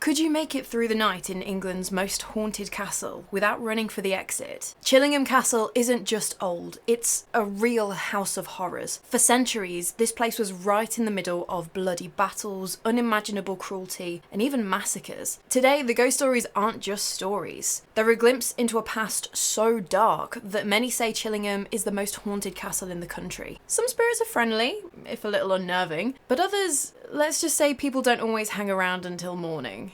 Could you make it through the night in England's most haunted castle without running for the exit? Chillingham Castle isn't just old, it's a real house of horrors. For centuries, this place was right in the middle of bloody battles, unimaginable cruelty, and even massacres. Today, the ghost stories aren't just stories. They're a glimpse into a past so dark that many say Chillingham is the most haunted castle in the country. Some spirits are friendly, if a little unnerving, but others, let's just say people don't always hang around until morning.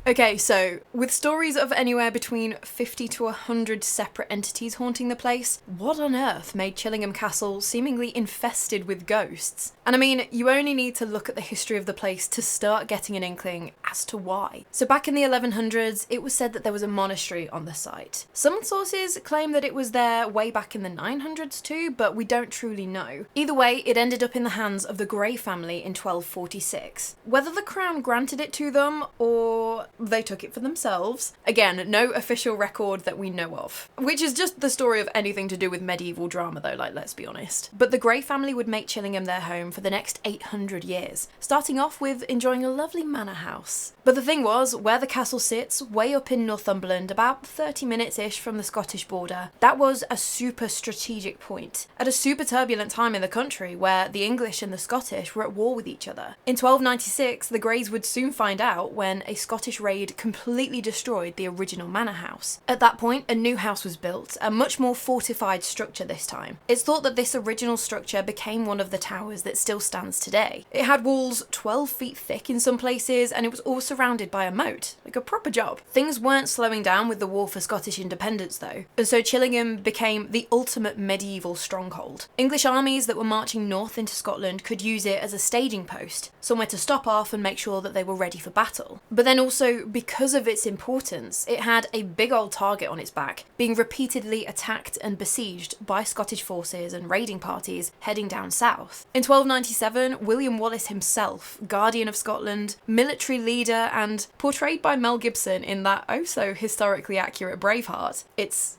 Okay, so with stories of anywhere between 50 to 100 separate entities haunting the place, what on earth made Chillingham Castle seemingly infested with ghosts? And I mean, you only need to look at the history of the place to start getting an inkling as to why. So back in the 1100s, it was said that there was a monastery on the site. Some sources claim that it was there way back in the 900s too, but we don't truly know. Either way, it ended up in the hands of the Grey family in 1246. Whether the crown granted it to them or they took it for themselves. Again, no official record that we know of. Which is just the story of anything to do with medieval drama though, like, let's be honest. But the Grey family would make Chillingham their home for the next 800 years, starting off with enjoying a lovely manor house. But the thing was, where the castle sits, way up in Northumberland, about 30 minutes-ish from the Scottish border, that was a super strategic point, at a super turbulent time in the country where the English and the Scottish were at war with each other. In 1296, the Greys would soon find out when a Scottish raid completely destroyed the original manor house. At that point, a new house was built, a much more fortified structure this time. It's thought that this original structure became one of the towers that still stands today. It had walls 12 feet thick in some places, and it was all surrounded by a moat, like a proper job. Things weren't slowing down with the war for Scottish independence though, and so Chillingham became the ultimate medieval stronghold. English armies that were marching north into Scotland could use it as a staging post, somewhere to stop off and make sure that they were ready for battle. But then also, because of its importance, it had a big old target on its back, being repeatedly attacked and besieged by Scottish forces and raiding parties heading down south. In 1297, William Wallace himself, Guardian of Scotland, military leader, and portrayed by Mel Gibson in that oh so historically accurate Braveheart, it's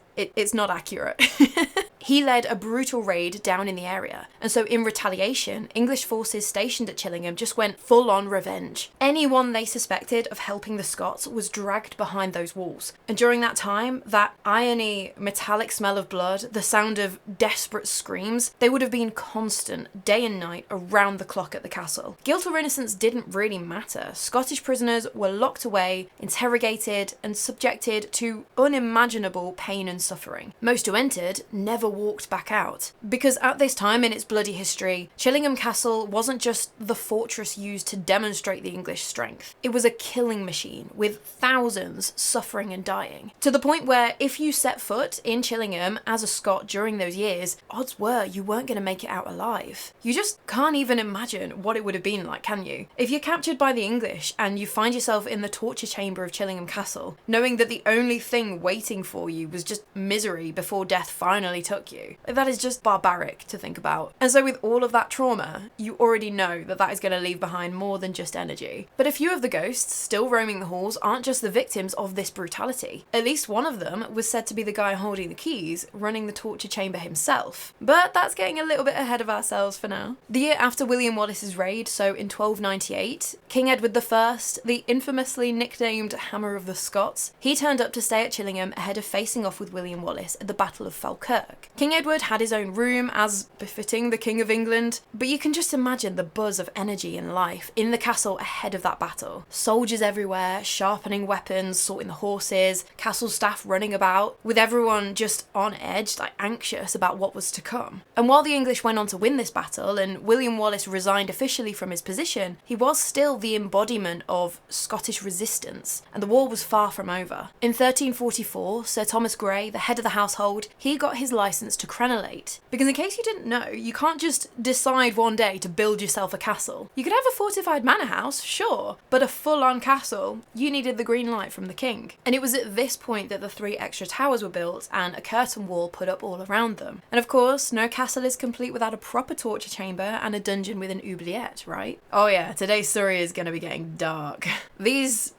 not accurate. He led a brutal raid down in the area, and so in retaliation, English forces stationed at Chillingham just went full-on revenge. Anyone they suspected of helping the Scots was dragged behind those walls, and during that time, that irony, metallic smell of blood, the sound of desperate screams, they would have been constant, day and night, around the clock at the castle. Guilt or innocence didn't really matter. Scottish prisoners were locked away, interrogated, and subjected to unimaginable pain and suffering. Most who entered never walked back out. Because at this time in its bloody history, Chillingham Castle wasn't just the fortress used to demonstrate the English strength. It was a killing machine, with thousands suffering and dying. To the point where if you set foot in Chillingham as a Scot during those years, odds were you weren't going to make it out alive. You just can't even imagine what it would have been like, can you? If you're captured by the English and you find yourself in the torture chamber of Chillingham Castle, knowing that the only thing waiting for you was just misery before death finally took you. That is just barbaric to think about. And so with all of that trauma, you already know that that is going to leave behind more than just energy. But a few of the ghosts still roaming the halls aren't just the victims of this brutality. At least one of them was said to be the guy holding the keys, running the torture chamber himself. But that's getting a little bit ahead of ourselves for now. The year after William Wallace's raid, so in 1298, King Edward I, the infamously nicknamed Hammer of the Scots, he turned up to stay at Chillingham ahead of facing off with William Wallace at the Battle of Falkirk. King Edward had his own room, as befitting the King of England, but you can just imagine the buzz of energy and life in the castle ahead of that battle. Soldiers everywhere, sharpening weapons, sorting the horses, castle staff running about, with everyone just on edge, like anxious about what was to come. And while the English went on to win this battle, and William Wallace resigned officially from his position, he was still the embodiment of Scottish resistance, and the war was far from over. In 1344, Sir Thomas Grey, the head of the household, he got his license to crenellate. Because in case you didn't know, you can't just decide one day to build yourself a castle. You could have a fortified manor house, sure, but a full-on castle, you needed the green light from the king. And it was at this point that the 3 extra towers were built and a curtain wall put up all around them. And of course, no castle is complete without a proper torture chamber and a dungeon with an oubliette, right? Oh yeah, today's story is going to be getting dark. These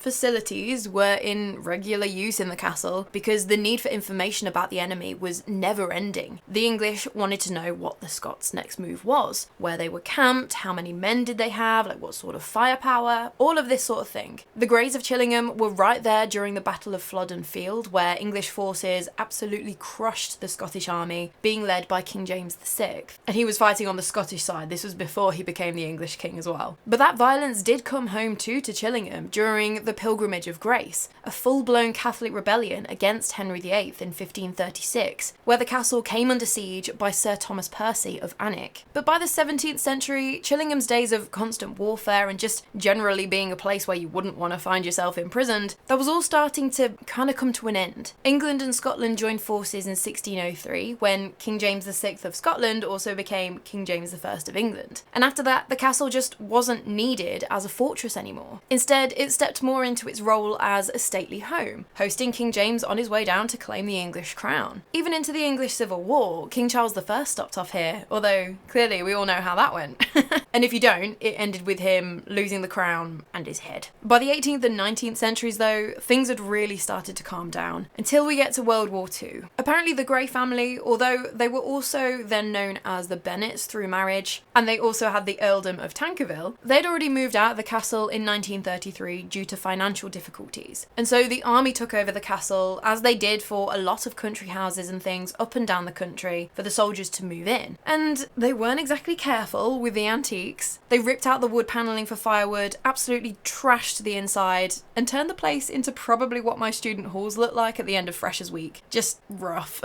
facilities were in regular use in the castle because the need for information about the enemy was never ending. The English wanted to know what the Scots' next move was, where they were camped, how many men did they have, like what sort of firepower, all of this sort of thing. The Greys of Chillingham were right there during the Battle of Flodden Field, where English forces absolutely crushed the Scottish army, being led by King James VI. And he was fighting on the Scottish side. This was before he became the English king as well. But that violence did come home too to Chillingham during the Pilgrimage of Grace, a full-blown Catholic rebellion against Henry VIII in 1536, where the castle came under siege by Sir Thomas Percy of Alnwick. But by the 17th century, Chillingham's days of constant warfare and just generally being a place where you wouldn't want to find yourself imprisoned, that was all starting to kind of come to an end. England and Scotland joined forces in 1603, when King James VI of Scotland also became King James I of England. And after that, the castle just wasn't needed as a fortress anymore. Instead, it stepped more into its role as a stately home, hosting King James on his way down to claim the English crown. Even into the English Civil War, King Charles I stopped off here, although clearly we all know how that went. And if you don't, it ended with him losing the crown and his head. By the 18th and 19th centuries though, things had really started to calm down, until we get to World War II. Apparently the Grey family, although they were also then known as the Bennets through marriage, and they also had the earldom of Tankerville, they'd already moved out of the castle in 1933 due to financial difficulties. And so the army took over the castle, as they did for a lot of country houses and things up and down the country, for the soldiers to move in. And they weren't exactly careful with the antiques. They ripped out the wood panelling for firewood, absolutely trashed the inside, and turned the place into probably what my student halls look like at the end of Freshers Week. Just rough.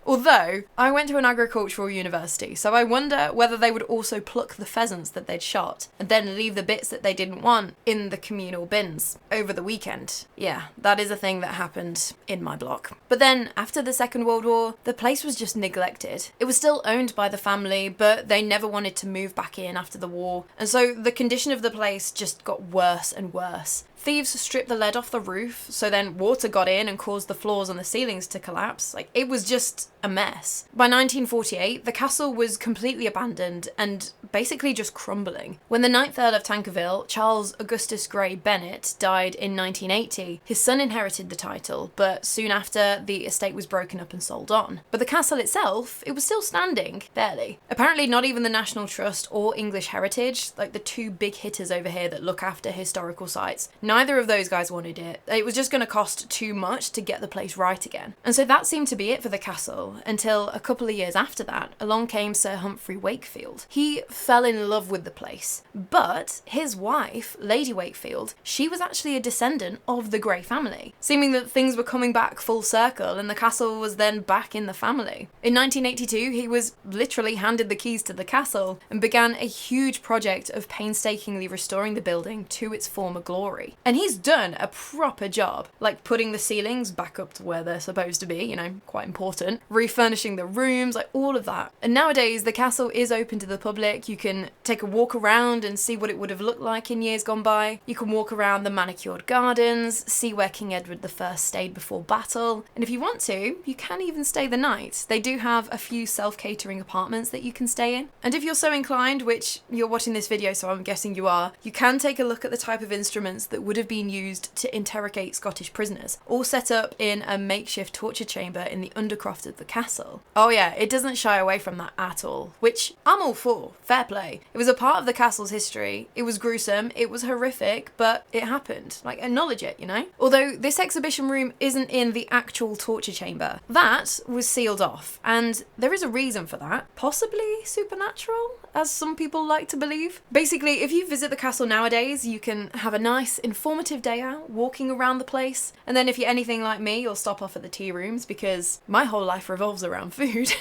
Although, I went to an agricultural university, so I wonder whether they would also pluck the pheasants that they'd shot, and then leave the bits that they didn't want in the communal bins over the weekend. Yeah, that is a thing that happened in my block. But then, after the Second World War, the place was just neglected. It was still owned by the family, but they never wanted to move back in after the war, and so the condition of the place just got worse and worse. Thieves stripped the lead off the roof, so then water got in and caused the floors and the ceilings to collapse. Like, it was just a mess. By 1948, the castle was completely abandoned and basically just crumbling. When the 9th Earl of Tankerville, Charles Augustus Grey Bennet, died in 1980, his son inherited the title, but soon after, the estate was broken up and sold on. But the castle itself, it was still standing, barely. Apparently not even the National Trust or English Heritage, like the two big hitters over here that look after historical sites, neither of those guys wanted it. It was just going to cost too much to get the place right again. And so that seemed to be it for the castle, until a couple of years after that, along came Sir Humphrey Wakefield. He fell in love with the place, but his wife, Lady Wakefield, she was actually a descendant of the Grey family, seeming that things were coming back full circle and the castle was then back in the family. In 1982, he was literally handed the keys to the castle and began a huge project of painstakingly restoring the building to its former glory. And he's done a proper job, like putting the ceilings back up to where they're supposed to be, you know, quite important, refurnishing the rooms, like all of that. And nowadays, the castle is open to the public. You can take a walk around and see what it would have looked like in years gone by. You can walk around the manicured gardens, see where King Edward I stayed before battle, and if you want to, you can even stay the night. They do have a few self-catering apartments that you can stay in. And if you're so inclined, which you're watching this video, so I'm guessing you are, you can take a look at the type of instruments that would have been used to interrogate Scottish prisoners, all set up in a makeshift torture chamber in the undercroft of the castle. Oh yeah, it doesn't shy away from that at all, which I'm all for. Fair play. It was a part of the castle's history. It was gruesome, it was horrific, but it happened. Like, acknowledge it, you know? Although this exhibition room isn't in the actual torture chamber. That was sealed off, and there is a reason for that. Possibly supernatural, as some people like to believe. Basically, if you visit the castle nowadays, you can have a nice, informative day out, walking around the place, and then if you're anything like me, you'll stop off at the tea rooms, because my whole life revolves around food.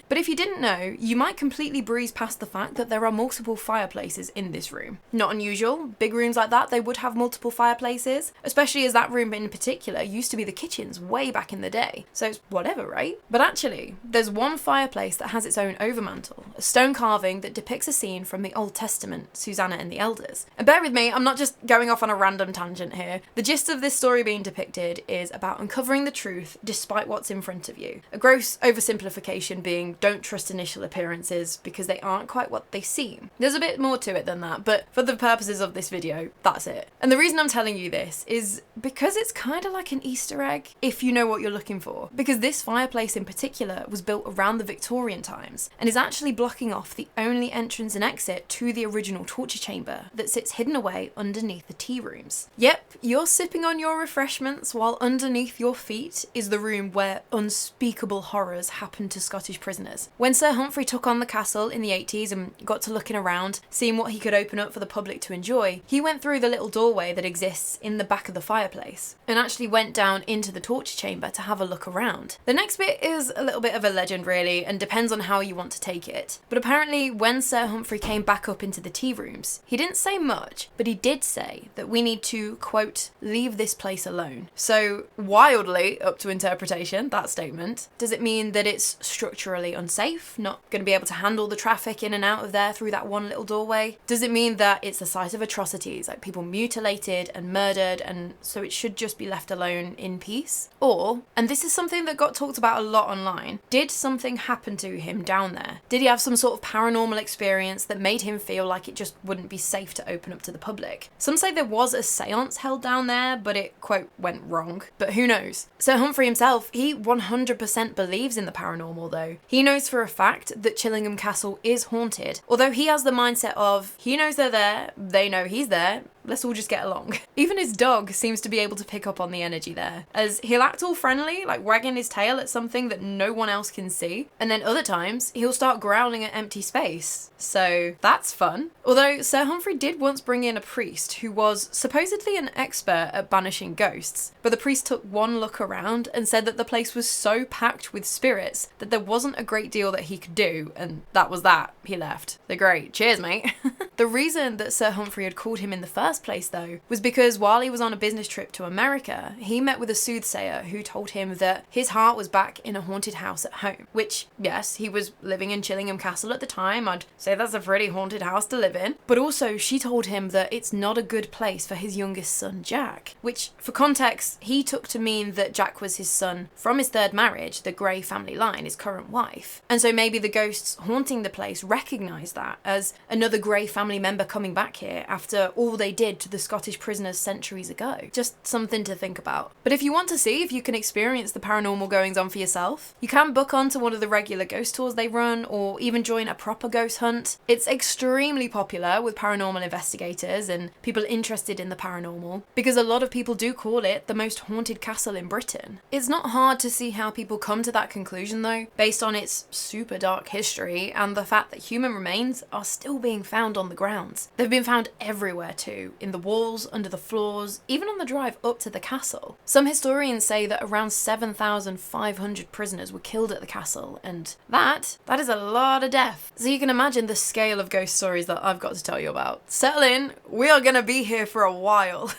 But if you didn't know, you might completely breeze past the fact that there are multiple fireplaces in this room. Not unusual. Big rooms like that, they would have multiple fireplaces, especially as that room in particular used to be the kitchens way back in the day. So it's whatever, right? But actually, there's one fireplace that has its own overmantel, a stone carving that depicts a scene from the Old Testament, Susanna and the Elders. And bear with me, I'm not just going off on a random on tangent here. The gist of this story being depicted is about uncovering the truth despite what's in front of you. A gross oversimplification being don't trust initial appearances because they aren't quite what they seem. There's a bit more to it than that, but for the purposes of this video, that's it. And the reason I'm telling you this is because it's kind of like an Easter egg, if you know what you're looking for. Because this fireplace in particular was built around the Victorian times and is actually blocking off the only entrance and exit to the original torture chamber that sits hidden away underneath the tea rooms. Yep, you're sipping on your refreshments while underneath your feet is the room where unspeakable horrors happened to Scottish prisoners. When Sir Humphrey took on the castle in the 80s and got to looking around, seeing what he could open up for the public to enjoy, he went through the little doorway that exists in the back of the fireplace and actually went down into the torture chamber to have a look around. The next bit is a little bit of a legend really, and depends on how you want to take it. But apparently when Sir Humphrey came back up into the tea rooms, he didn't say much, but he did say that we need to, quote, leave this place alone. So wildly up to interpretation, that statement. Does it mean that it's structurally unsafe, not going to be able to handle the traffic in and out of there through that one little doorway? Does it mean that it's the site of atrocities, like people mutilated and murdered, and so it should just be left alone in peace? Or, and this is something that got talked about a lot online, did something happen to him down there? Did he have some sort of paranormal experience that made him feel like it just wouldn't be safe to open up to the public? Some say there was a seance held down there, but it, quote, went wrong. But who knows? Sir Humphrey himself, he 100% believes in the paranormal though. He knows for a fact that Chillingham Castle is haunted, although he has the mindset of, he knows they're there, they know he's there, let's all just get along. Even his dog seems to be able to pick up on the energy there, as he'll act all friendly, like wagging his tail at something that no one else can see, and then other times he'll start growling at empty space. So that's fun. Although Sir Humphrey did once bring in a priest who was supposedly an expert at banishing ghosts, but the priest took one look around and said that the place was so packed with spirits that there wasn't a great deal that he could do, and that was that. He left. They're great. Cheers, mate. The reason that Sir Humphrey had called him in the first place though was because while he was on a business trip to America, he met with a soothsayer who told him that his heart was back in a haunted house at home, which, yes, he was living in Chillingham Castle at the time. I'd say that's a pretty haunted house to live in. But also she told him that it's not a good place for his youngest son Jack, which for context he took to mean that Jack was his son from his third marriage, the Grey family line, his current wife. And so maybe the ghosts haunting the place recognised that as another Grey family member coming back here after all they did to the Scottish prisoners centuries ago. Just something to think about. But if you want to see if you can experience the paranormal goings on for yourself, you can book onto one of the regular ghost tours they run, or even join a proper ghost hunt. It's extremely popular with paranormal investigators and people interested in the paranormal, because a lot of people do call it the most haunted castle in Britain. It's not hard to see how people come to that conclusion though, based on its super dark history and the fact that human remains are still being found on the grounds. They've been found everywhere too, in the walls, under the floors, even on the drive up to the castle. Some historians say that around 7,500 prisoners were killed at the castle, and that is a lot of death. So you can imagine the scale of ghost stories that I've got to tell you about. Settle in, we are gonna be here for a while.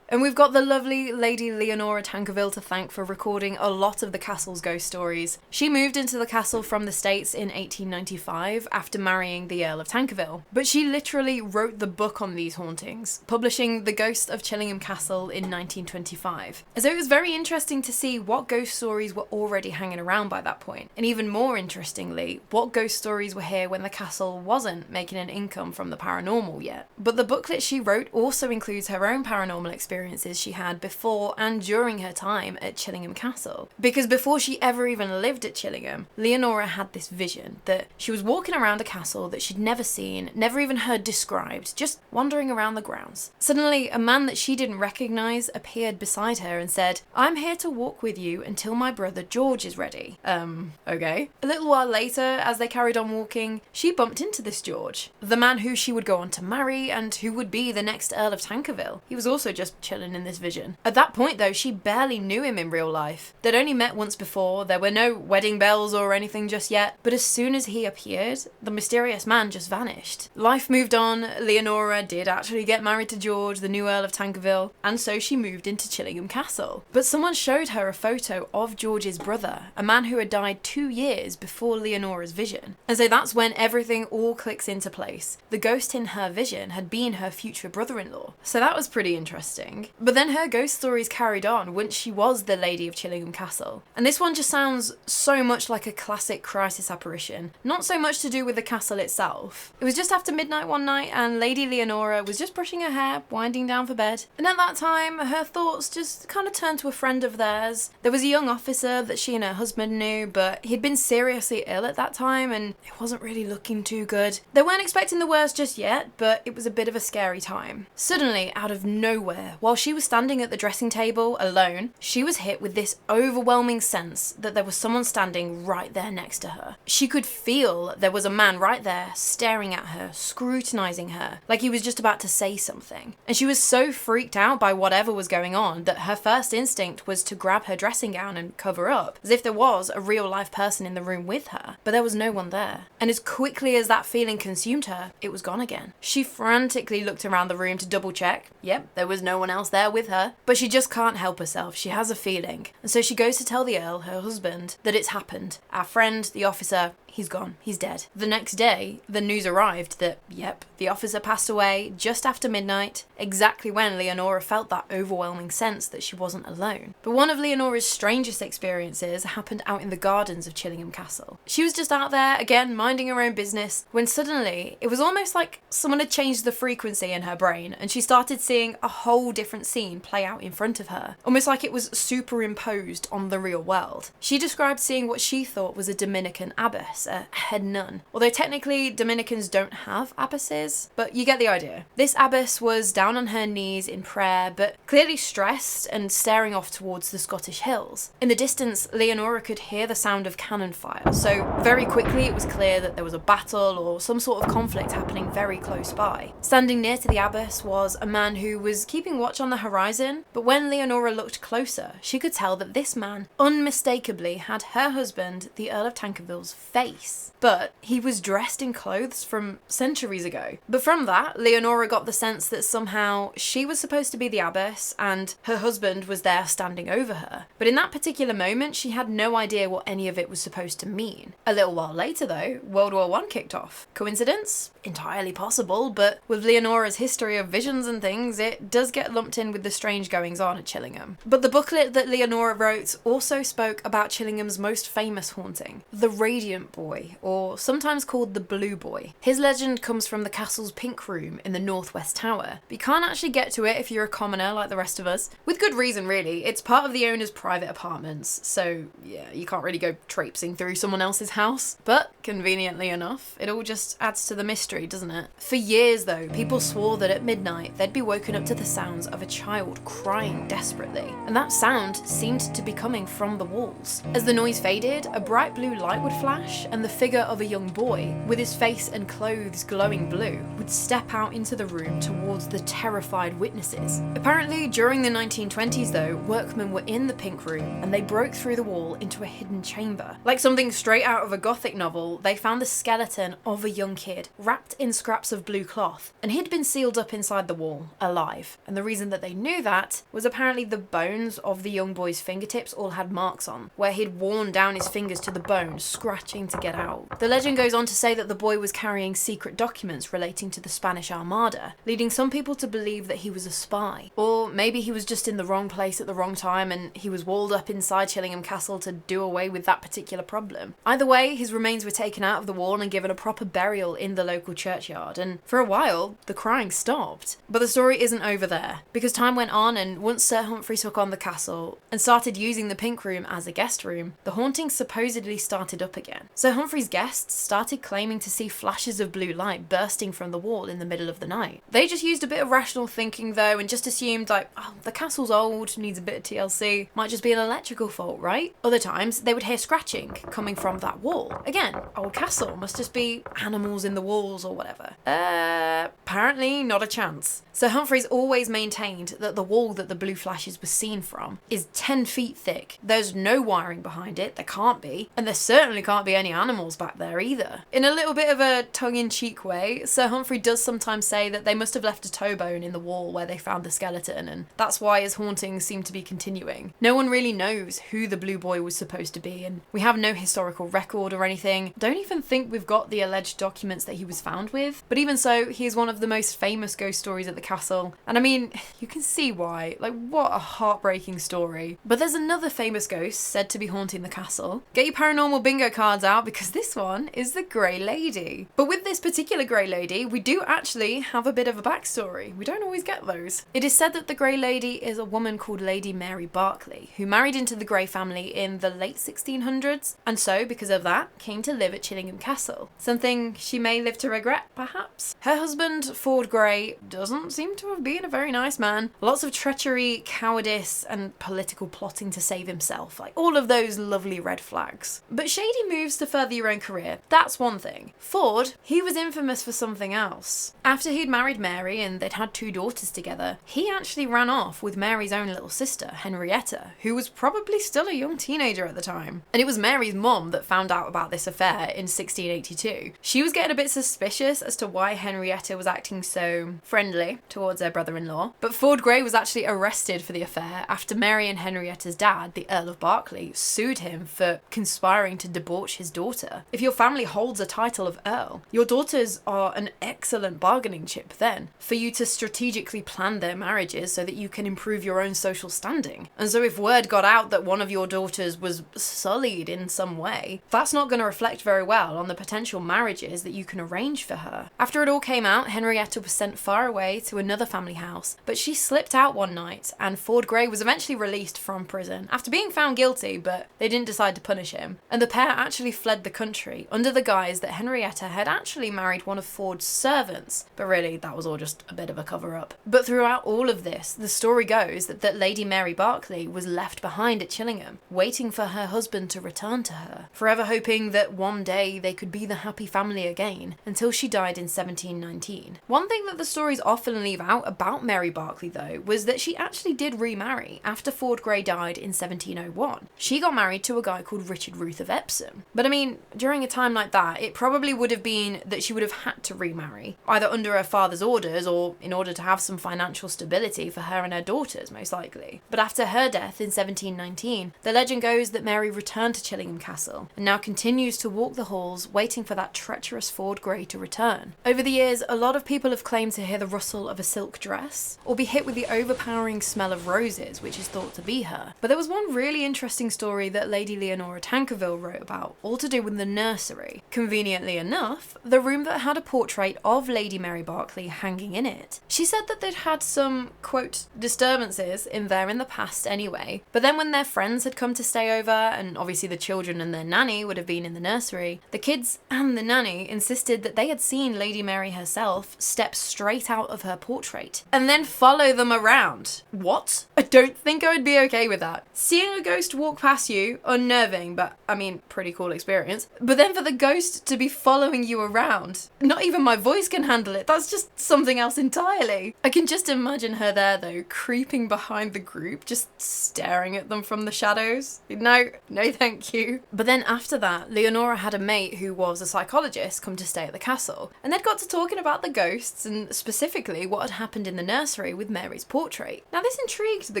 And we've got the lovely Lady Leonora Tankerville to thank for recording a lot of the castle's ghost stories. She moved into the castle from the States in 1895 after marrying the Earl of Tankerville, but she literally wrote the book on these hauntings, publishing The Ghost of Chillingham Castle in 1925. So it was very interesting to see what ghost stories were already hanging around by that point, and even more interestingly, what ghost stories were here when the castle wasn't making an income from the paranormal yet. But the booklet she wrote also includes her own paranormal experiences she had before and during her time at Chillingham Castle. Because before she ever even lived at Chillingham, Leonora had this vision that she was walking around a castle that she'd never seen, never even heard described, just wandering around the grounds. Suddenly, a man that she didn't recognise appeared beside her and said, "I'm here to walk with you until my brother George is ready." Okay. A little while later, as they carried on walking, she bumped into this George, the man who she would go on to marry and who would be the next Earl of Tankerville. He was also just chilling in this vision. At that point though, she barely knew him in real life. They'd only met once before, there were no wedding bells or anything just yet, but as soon as he appeared, the mysterious man just vanished. Life moved on. Leonora did actually get married to George, the new Earl of Tankerville, and so she moved into Chillingham Castle. But someone showed her a photo of George's brother, a man who had died 2 years before Leonora's vision. And so that's when everything all clicks into place. The ghost in her vision had been her future brother-in-law. So that was pretty interesting. thing. But then her ghost stories carried on once she was the Lady of Chillingham Castle. And this one just sounds so much like a classic crisis apparition. Not so much to do with the castle itself. It was just after midnight one night and Lady Leonora was just brushing her hair, winding down for bed. And at that time, her thoughts just kind of turned to a friend of theirs. There was a young officer that she and her husband knew, but he'd been seriously ill at that time and it wasn't really looking too good. They weren't expecting the worst just yet, but it was a bit of a scary time. Suddenly, out of nowhere, while she was standing at the dressing table alone, she was hit with this overwhelming sense that there was someone standing right there next to her. She could feel there was a man right there staring at her, scrutinizing her, like he was just about to say something. And she was so freaked out by whatever was going on that her first instinct was to grab her dressing gown and cover up, as if there was a real life person in the room with her. But there was no one there. And as quickly as that feeling consumed her, it was gone again. She frantically looked around the room to double check. Yep, there was no one else there with her. But she just can't help herself. She has a feeling. And so she goes to tell the Earl, her husband, that it's happened. Our friend, the officer, he's gone. He's dead. The next day, the news arrived that, yep, the officer passed away just after midnight, exactly when Leonora felt that overwhelming sense that she wasn't alone. But one of Leonora's strangest experiences happened out in the gardens of Chillingham Castle. She was just out there, again, minding her own business, when suddenly, it was almost like someone had changed the frequency in her brain, and she started seeing a whole different scene play out in front of her, almost like it was superimposed on the real world. She described seeing what she thought was a Dominican abbess, a head nun. Although technically Dominicans don't have abbesses, but you get the idea. This abbess was down on her knees in prayer, but clearly stressed and staring off towards the Scottish hills. In the distance, Leonora could hear the sound of cannon fire, so very quickly it was clear that there was a battle or some sort of conflict happening very close by. Standing near to the abbess was a man who was keeping watch on the horizon, but when Leonora looked closer, she could tell that this man unmistakably had her husband, the Earl of Tankerville's face. But he was dressed in clothes from centuries ago. But from that, Leonora got the sense that somehow she was supposed to be the abbess and her husband was there standing over her. But in that particular moment, she had no idea what any of it was supposed to mean. A little while later though, World War I kicked off. Coincidence? Entirely possible, but with Leonora's history of visions and things, it does get lumped in with the strange goings on at Chillingham. But the booklet that Leonora wrote also spoke about Chillingham's most famous haunting, the Radiant Boy, or sometimes called the Blue Boy. His legend comes from the castle's pink room in the northwest tower, but you can't actually get to it if you're a commoner like the rest of us. With good reason really, it's part of the owner's private apartments, so yeah, you can't really go traipsing through someone else's house. But conveniently enough, it all just adds to the mystery, doesn't it? For years though, people swore that at midnight they'd be woken up to the sounds of a child crying desperately, and that sound seemed to be coming from the walls. As the noise faded, a bright blue light would flash and the figure of a young boy, with his face and clothes glowing blue, would step out into the room towards the terrified witnesses. Apparently, during the 1920s though, workmen were in the pink room and they broke through the wall into a hidden chamber. Like something straight out of a gothic novel, they found the skeleton of a young kid, wrapped in scraps of blue cloth, and he'd been sealed up inside the wall, alive. And the reason that they knew that was apparently the bones of the young boy's fingertips all had marks on, where he'd worn down his fingers to the bone, scratching to get out. The legend goes on to say that the boy was carrying secret documents relating to the Spanish Armada, leading some people to believe that he was a spy. Or maybe he was just in the wrong place at the wrong time and he was walled up inside Chillingham Castle to do away with that particular problem. Either way, his remains were taken out of the wall and given a proper burial in the local churchyard, and for a while, the crying stopped. But the story isn't over there, because time went on and once Sir Humphrey took on the castle and started using the pink room as a guest room, the haunting supposedly started up again. Sir Humphrey's guests started claiming to see flashes of blue light bursting from the wall in the middle of the night. They just used a bit of rational thinking though and just assumed like, oh, the castle's old, needs a bit of TLC, might just be an electrical fault, right? Other times they would hear scratching coming from that wall. Again, old castle, must just be animals in the walls or whatever. Apparently not a chance. Sir Humphrey's always maintained that the wall that the blue flashes were seen from is 10 feet thick. There's no wiring behind it, there can't be, and there certainly can't be any animals back there either. In a little bit of a tongue-in-cheek way, Sir Humphrey does sometimes say that they must have left a toe bone in the wall where they found the skeleton, and that's why his hauntings seem to be continuing. No one really knows who the Blue Boy was supposed to be, and we have no historical record or anything. Don't even think we've got the alleged documents that he was found with. But even so, he is one of the most famous ghost stories at the castle, and I mean, you can see why. Like, what a heartbreaking story. But there's another famous ghost said to be haunting the castle. Get your paranormal bingo cards out, because this one is the Grey Lady. But with this particular Grey Lady, we do actually have a bit of a backstory. We don't always get those. It is said that the Grey Lady is a woman called Lady Mary Berkeley, who married into the Grey family in the late 1600s, and so, because of that, came to live at Chillingham Castle. Something she may live to regret, perhaps. Her husband, Ford Grey, doesn't seem to have been a very nice man. Lots of treachery, cowardice, and political plotting to save himself. Like, all of those lovely red flags. But shady moves to further your own career, that's one thing. Ford, he was infamous for something else. After he'd married Mary and they'd had 2 daughters together, he actually ran off with Mary's own little sister, Henrietta, who was probably still a young teenager at the time. And it was Mary's mum that found out about this affair in 1682. She was getting a bit suspicious as to why Henrietta was acting so friendly towards her brother-in-law. But Ford Grey was actually arrested for the affair after Mary and Henrietta's dad, the Earl of Berkeley, sued him for conspiring to debauch his daughter. If your family holds a title of Earl, your daughters are an excellent bargaining chip then for you to strategically plan their marriages so that you can improve your own social standing. And so if word got out that one of your daughters was sullied in some way, that's not going to reflect very well on the potential marriages that you can arrange for her. After it all came out, Henrietta was sent far away to another family house, but she slipped out one night and Ford Grey was eventually released from prison after being found guilty, but they didn't decide to punish him. And the pair actually fled the country under the guise that Henrietta had actually married one of Ford's servants, but really that was all just a bit of a cover-up. But throughout all of this, the story goes that Lady Mary Berkeley was left behind at Chillingham, waiting for her husband to return to her, forever hoping that one day they could be the happy family again, until she died in 1719. One thing that the stories often leave out about Mary Berkeley though, was that she actually did remarry after Ford Grey died in 1701. She got married to a guy called Richard Ruth of Epsom. But I mean, during a time like that, it probably would have been that she would have had to remarry, either under her father's orders or in order to have some financial stability for her and her daughters, most likely. But after her death in 1719, the legend goes that Mary returned to Chillingham Castle and now continues to walk the halls waiting for that treacherous Ford Grey to return. Over the years, a lot of people have claimed to hear the rustle of a silk dress or be hit with the overpowering smell of roses, which is thought to be her. But there was one really interesting story that Lady Leonora Tankerville wrote about, all to do with the nursery. Conveniently enough, the room that had a portrait of Lady Mary Berkeley hanging in it. She said that they'd had some, quote, disturbances in there in the past anyway, but then when their friends had come to stay over, and obviously the children and their nanny would have been in the nursery, the kids and the nanny insisted that they had seen Lady Mary herself step straight out of her portrait and then follow them around. What? I don't think I would be okay with that. Seeing a ghost walk past you, unnerving, but I mean, pretty cool experience. But then for the ghost to be following you around, not even my voice can handle it. That's just something else entirely. I can just imagine her there though, creeping behind the group, just staring at them from the shadows. No thank you. But then after that, Leonora had a mate who was a psychologist come to stay at the castle, and they'd got to talking about the ghosts and specifically what had happened in the nursery with Mary's portrait. Now this intrigued the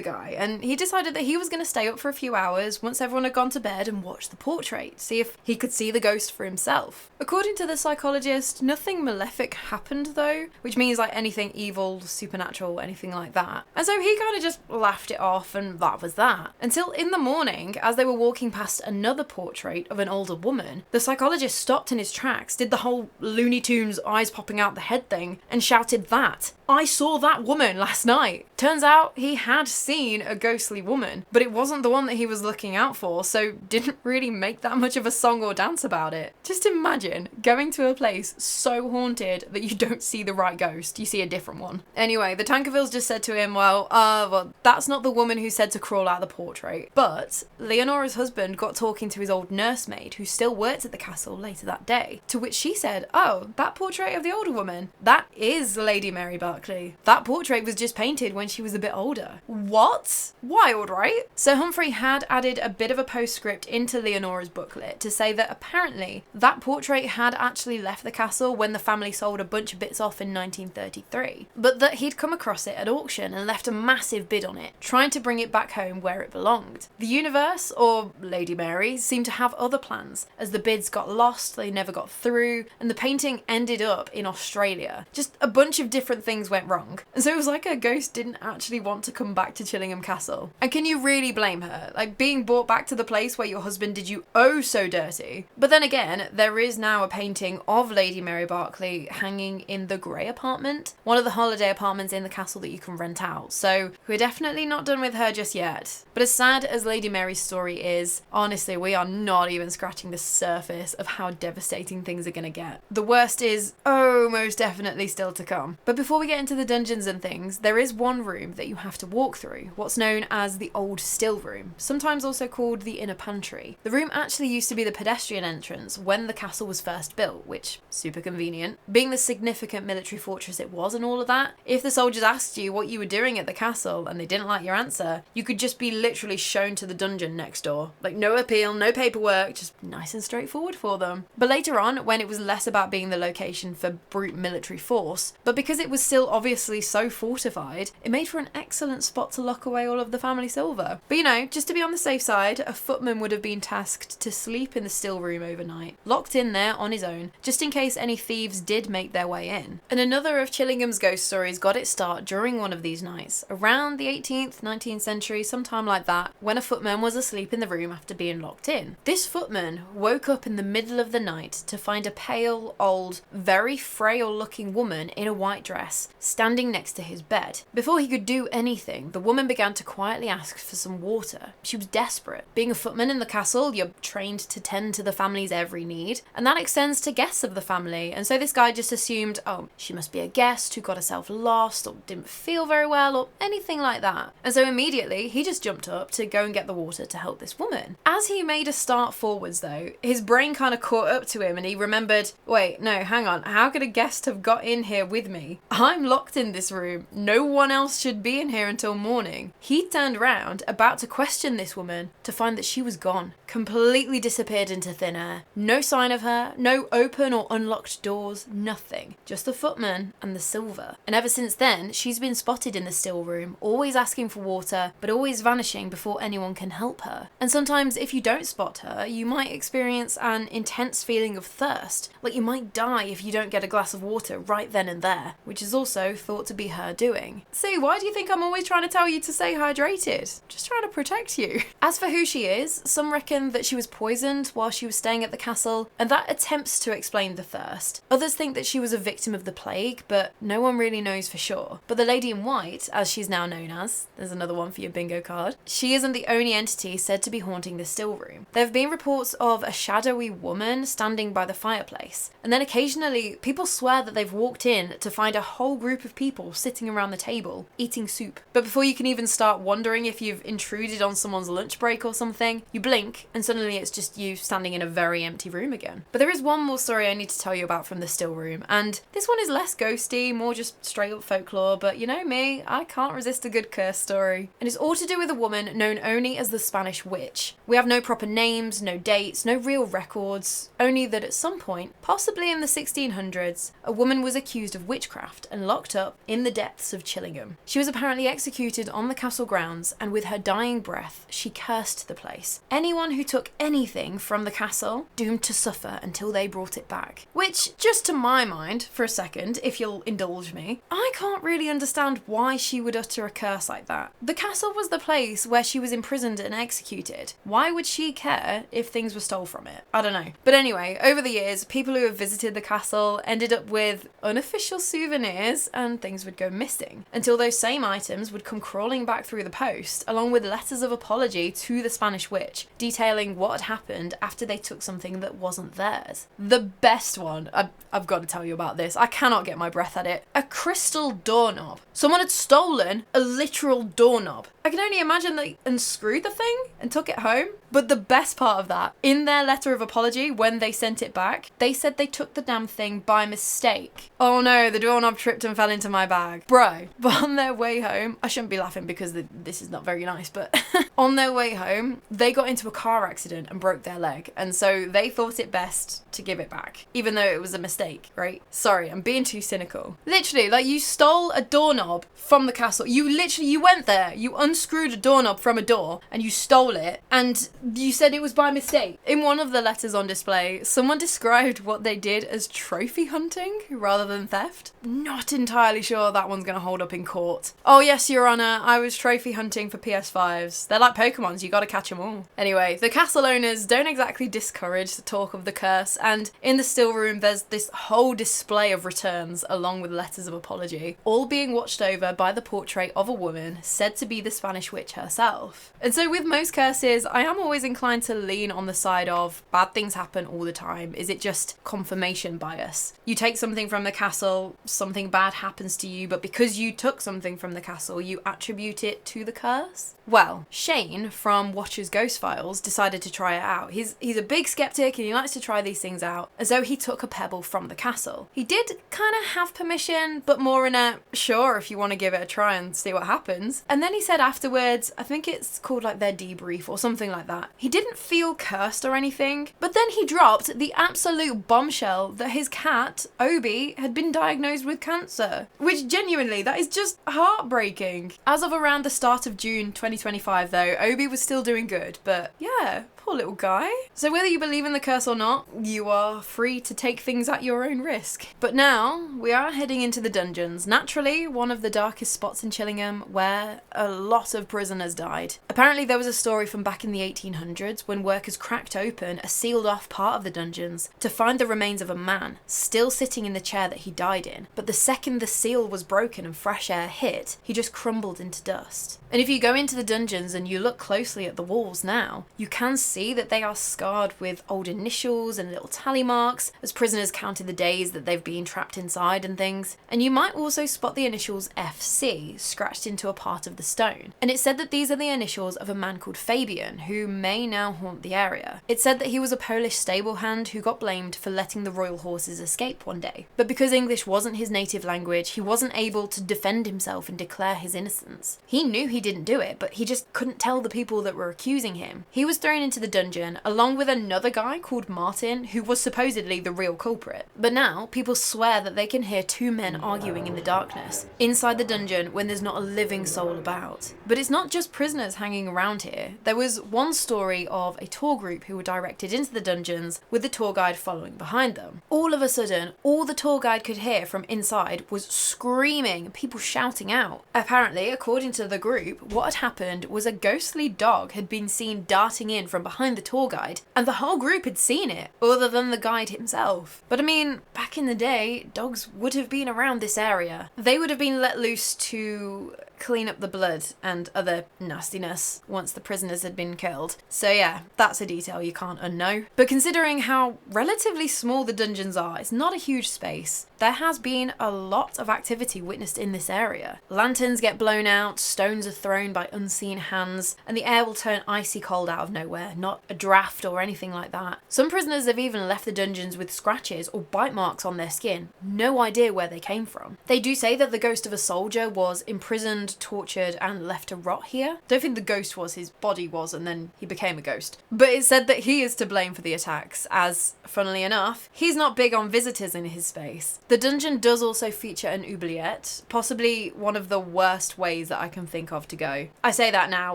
guy, and he decided that he was going to stay up for a few hours once everyone had gone to bed and watch the portrait, see if he could see the ghost for himself. According to the psychologist, nothing malefic happened though, which means like anything evil, supernatural, anything like that. And so he kind of just laughed it off and that was that. Until in the morning, as they were walking past another portrait of an older woman, the psychologist stopped in his tracks, did the whole Looney Tunes eyes popping out the head thing, and shouted that, "I saw that woman last night." Turns out he had seen a ghostly woman, but it wasn't the one that he was looking out for, so didn't really make that much of a song or dance about it. Just imagine going to a place so haunted that you don't see the right ghost, you see a different one. Anyway, the Tankervilles just said to him, well, that's not the woman who said to crawl out of the portrait. But Leonora's husband got talking to his old nursemaid who still worked at the castle later that day, to which she said, oh, that portrait of the older woman, that is Lady Mary Berkeley. That portrait was just painted when she was a bit older. What? Wild, right? Sir Humphrey had added a bit of a postscript into Leonora's booklet to say say that apparently that portrait had actually left the castle when the family sold a bunch of bits off in 1933, but that he'd come across it at auction and left a massive bid on it, trying to bring it back home where it belonged. The universe, or Lady Mary, seemed to have other plans, as the bids got lost, they never got through, and the painting ended up in Australia. Just a bunch of different things went wrong. And so it was like her ghost didn't actually want to come back to Chillingham Castle. And can you really blame her? Like, being brought back to the place where your husband did you oh so dirty. But then again, there is now a painting of Lady Mary Berkeley hanging in the Grey apartment, one of the holiday apartments in the castle that you can rent out. So we're definitely not done with her just yet. But as sad as Lady Mary's story is, honestly, we are not even scratching the surface of how devastating things are gonna get. The worst is, oh, most definitely still to come. But before we get into the dungeons and things, there is one room that you have to walk through, what's known as the Old Still Room, sometimes also called the Inner Pantry. The room actually used to be the pedestrian entrance when the castle was first built, which, super convenient. Being the significant military fortress it was and all of that, if the soldiers asked you what you were doing at the castle and they didn't like your answer, you could just be literally shown to the dungeon next door. Like, no appeal, no paperwork, just nice and straightforward for them. But later on, when it was less about being the location for brute military force, but because it was still obviously so fortified, it made for an excellent spot to lock away all of the family silver. But you know, just to be on the safe side, a footman would have been tasked to sleep in the still room overnight, locked in there on his own, just in case any thieves did make their way in. And another of Chillingham's ghost stories got its start during one of these nights, around the 18th, 19th century, sometime like that, when a footman was asleep in the room after being locked in. This footman woke up in the middle of the night to find a pale, old, very frail looking woman in a white dress standing next to his bed. Before he could do anything, the woman began to quietly ask for some water. She was desperate. Being a footman in the castle, you're trained to tend to the family's every need, and that extends to guests of the family, and so this guy just assumed, oh, she must be a guest who got herself lost or didn't feel very well or anything like that. And so immediately he just jumped up to go and get the water to help this woman. As he made a start forwards though, his brain kind of caught up to him and he remembered, wait, no, hang on, how could a guest have got in here with me? I'm locked in this room. No one else should be in here until morning. He turned around, about to question this woman, to find that she was gone, completely disappeared into thin air. No sign of her, no open or unlocked doors, nothing. Just the footman and the silver. And ever since then, she's been spotted in the still room, always asking for water, but always vanishing before anyone can help her. And sometimes if you don't spot her, you might experience an intense feeling of thirst, like you might die if you don't get a glass of water right then and there, which is also thought to be her doing. See, why do you think I'm always trying to tell you to stay hydrated? Just trying to protect you. As for who she is, some reckon that she was poisoned while she was staying at the castle, and that attempts to explain the thirst. Others think that she was a victim of the plague, but no one really knows for sure. But the Lady in White, as she's now known as, there's another one for your bingo card, she isn't the only entity said to be haunting the still room. There have been reports of a shadowy woman standing by the fireplace, and then occasionally people swear that they've walked in to find a whole group of people sitting around the table, eating soup. But before you can even start wondering if you've intruded on someone's lunch break or something, you blink and suddenly it's just you standing in a very empty room again. But there is one more story I need to tell you about from the still room, and this one is less ghosty, more just straight up folklore, but you know me, I can't resist a good curse story. And it's all to do with a woman known only as the Spanish Witch. We have no proper names, no dates, no real records, only that at some point, possibly in the 1600s, a woman was accused of witchcraft and locked up in the depths of Chillingham. She was apparently executed on the castle grounds, and with her dying breath, she cursed the place. Anyone who took anything from the castle, doomed to suffer until they brought it back. Which, just to my mind, for a second, if you'll indulge me, I can't really understand why she would utter a curse like that. The castle was the place where she was imprisoned and executed. Why would she care if things were stole from it? I don't know. But anyway, over the years, people who have visited the castle ended up with unofficial souvenirs and things would go missing, until those same items would come crawling back through the post, along with letters of apology to the Spanish Witch, detailing what had happened after they took something that wasn't theirs. The best one, I've got to tell you about this, I cannot get my breath at it. A crystal doorknob. Someone had stolen a literal doorknob. I can only imagine they unscrewed the thing and took it home. But the best part of that, in their letter of apology, when they sent it back, they said they took the damn thing by mistake. Oh no, the doorknob tripped and fell into my bag. Bro, but on their way home, I shouldn't be laughing because this is not very nice, but On their way home, they got into a car accident and broke their leg, and so they thought it best to give it back, even though it was a mistake, right? Sorry, I'm being too cynical. Literally, like, you stole a doorknob from the castle. You went there, you unscrewed a doorknob from a door, and you stole it, and you said it was by mistake. In one of the letters on display, someone described what they did as trophy hunting rather than theft. Not entirely sure that one's gonna hold up in court. Oh yes, Your Honor, I was trophy hunting for PS5s. They're like Pokemons, you gotta catch them all. Anyway, the castle owners don't exactly discourage the talk of the curse, and in the still room there's this whole display of returns along with letters of apology, all being watched over by the portrait of a woman said to be the Spanish witch herself. And so with most curses, I am always inclined to lean on the side of bad things happen all the time. Is it just confirmation bias? You take something from the castle, something bad happens to you, but because you took something from the castle, you attribute it to the curse? Well, Shane from Watcher's Ghost Files decided to try it out. He's a big skeptic and he likes to try these things out, as though he took a pebble from the castle. He did kind of have permission, but more in a, sure, if you want to give it a try and see what happens. And then he said afterwards, I think it's called like their debrief or something like that, he didn't feel cursed or anything, but then he dropped the absolute bombshell that his cat, Obi, had been diagnosed with cancer. Which genuinely, that is just heartbreaking. As of around the start of June 2025 though, Obi was still doing good, but yeah, poor little guy. So whether you believe in the curse or not, you are free to take things at your own risk. But now, we are heading into the dungeons. Naturally, one of the darkest spots in Chillingham where a lot of prisoners died. Apparently there was a story from back in the 1800s when workers cracked open a sealed off part of the dungeons to find the remains of a man still sitting in the chair that he died in. But the second the seal was broken and fresh air hit, he just crumbled into dust. And if you go into the dungeons and you look closely at the walls now, you can see that they are scarred with old initials and little tally marks as prisoners counted the days that they've been trapped inside and things. And you might also spot the initials FC scratched into a part of the stone. And it said that these are the initials of a man called Fabian, who may now haunt the area. It said that he was a Polish stable hand who got blamed for letting the royal horses escape one day. But because English wasn't his native language, he wasn't able to defend himself and declare his innocence. He knew he didn't do it, but he just couldn't tell the people that were accusing him. He was thrown into the dungeon along with another guy called Martin, who was supposedly the real culprit. But now people swear that they can hear two men arguing in the darkness inside the dungeon when there's not a living soul about. But it's not just prisoners hanging around here. There was one story of a tour group who were directed into the dungeons with the tour guide following behind them. All of a sudden, all the tour guide could hear from inside was screaming, people shouting out. Apparently, according to the group, what had happened was a ghostly dog had been seen darting in from behind the tour guide, and the whole group had seen it, other than the guide himself. But I mean, back in the day, dogs would have been around this area. They would have been let loose to clean up the blood and other nastiness once the prisoners had been killed. So yeah, that's a detail you can't unknow. But considering how relatively small the dungeons are, it's not a huge space. There has been a lot of activity witnessed in this area. Lanterns get blown out, stones are thrown by unseen hands, and the air will turn icy cold out of nowhere, not a draft or anything like that. Some prisoners have even left the dungeons with scratches or bite marks on their skin. No idea where they came from. They do say that the ghost of a soldier was imprisoned, tortured, and left to rot here. Don't think the ghost was, his body was, and then he became a ghost. But it's said that he is to blame for the attacks, as, funnily enough, he's not big on visitors in his space. The dungeon does also feature an oubliette, possibly one of the worst ways that I can think of to go. I say that now,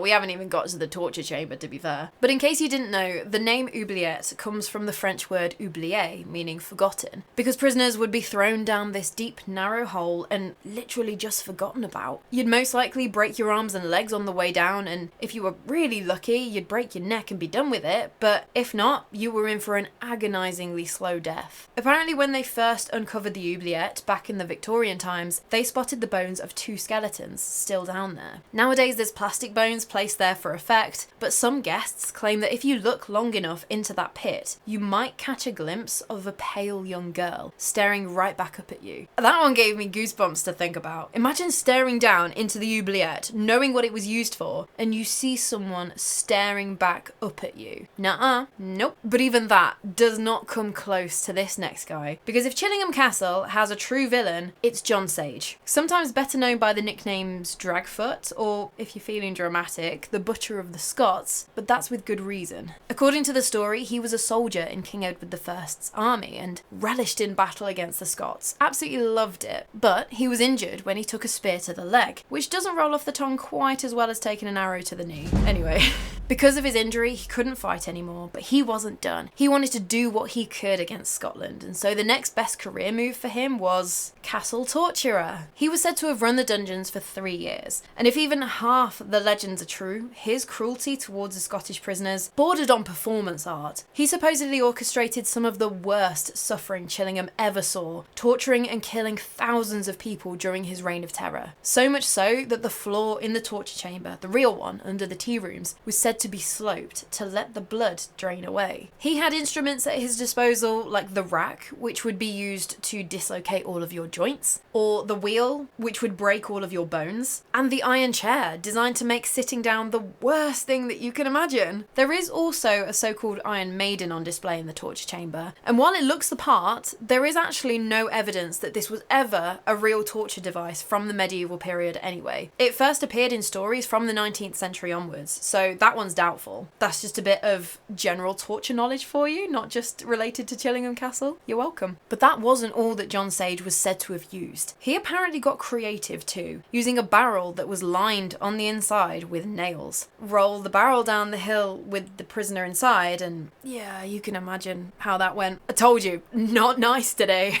we haven't even got to the torture chamber to be fair. But in case you didn't know, the name oubliette comes from the French word oublier, meaning forgotten, because prisoners would be thrown down this deep, narrow hole and literally just forgotten about. You'd most likely break your arms and legs on the way down, and if you were really lucky, you'd break your neck and be done with it, but if not, you were in for an agonisingly slow death. Apparently when they first uncovered the oubliette back in the Victorian times, they spotted the bones of two skeletons still down there. Nowadays there's plastic bones placed there for effect, but some guests claim that if you look long enough into that pit, you might catch a glimpse of a pale young girl staring right back up at you. That one gave me goosebumps to think about. Imagine staring down into into the oubliette, knowing what it was used for, and you see someone staring back up at you. Nuh-uh. Nope. But even that does not come close to this next guy, because if Chillingham Castle has a true villain, it's John Sage. Sometimes better known by the nicknames Dragfoot, or, if you're feeling dramatic, the Butcher of the Scots, but that's with good reason. According to the story, he was a soldier in King Edward I's army and relished in battle against the Scots. Absolutely loved it, but he was injured when he took a spear to the leg, which doesn't roll off the tongue quite as well as taking an arrow to the knee. Anyway, because of his injury, he couldn't fight anymore, but he wasn't done. He wanted to do what he could against Scotland, and so the next best career move for him was castle torturer. He was said to have run the dungeons for 3 years, and if even half the legends are true, his cruelty towards the Scottish prisoners bordered on performance art. He supposedly orchestrated some of the worst suffering Chillingham ever saw, torturing and killing thousands of people during his reign of terror. So much so that the floor in the torture chamber, the real one under the tea rooms, was said to be sloped to let the blood drain away. He had instruments at his disposal like the rack, which would be used to dislocate all of your joints, or the wheel, which would break all of your bones, and the iron chair, designed to make sitting down the worst thing that you can imagine. There is also a so-called Iron Maiden on display in the torture chamber, and while it looks the part, there is actually no evidence that this was ever a real torture device from the medieval period anyway. It first appeared in stories from the 19th century onwards, so that one's doubtful. That's just a bit of general torture knowledge for you, not just related to Chillingham Castle. You're welcome. But that wasn't all that John Sage was said to have used. He apparently got creative too, using a barrel that was lined on the inside with nails. Roll the barrel down the hill with the prisoner inside, and yeah, you can imagine how that went. I told you, not nice today.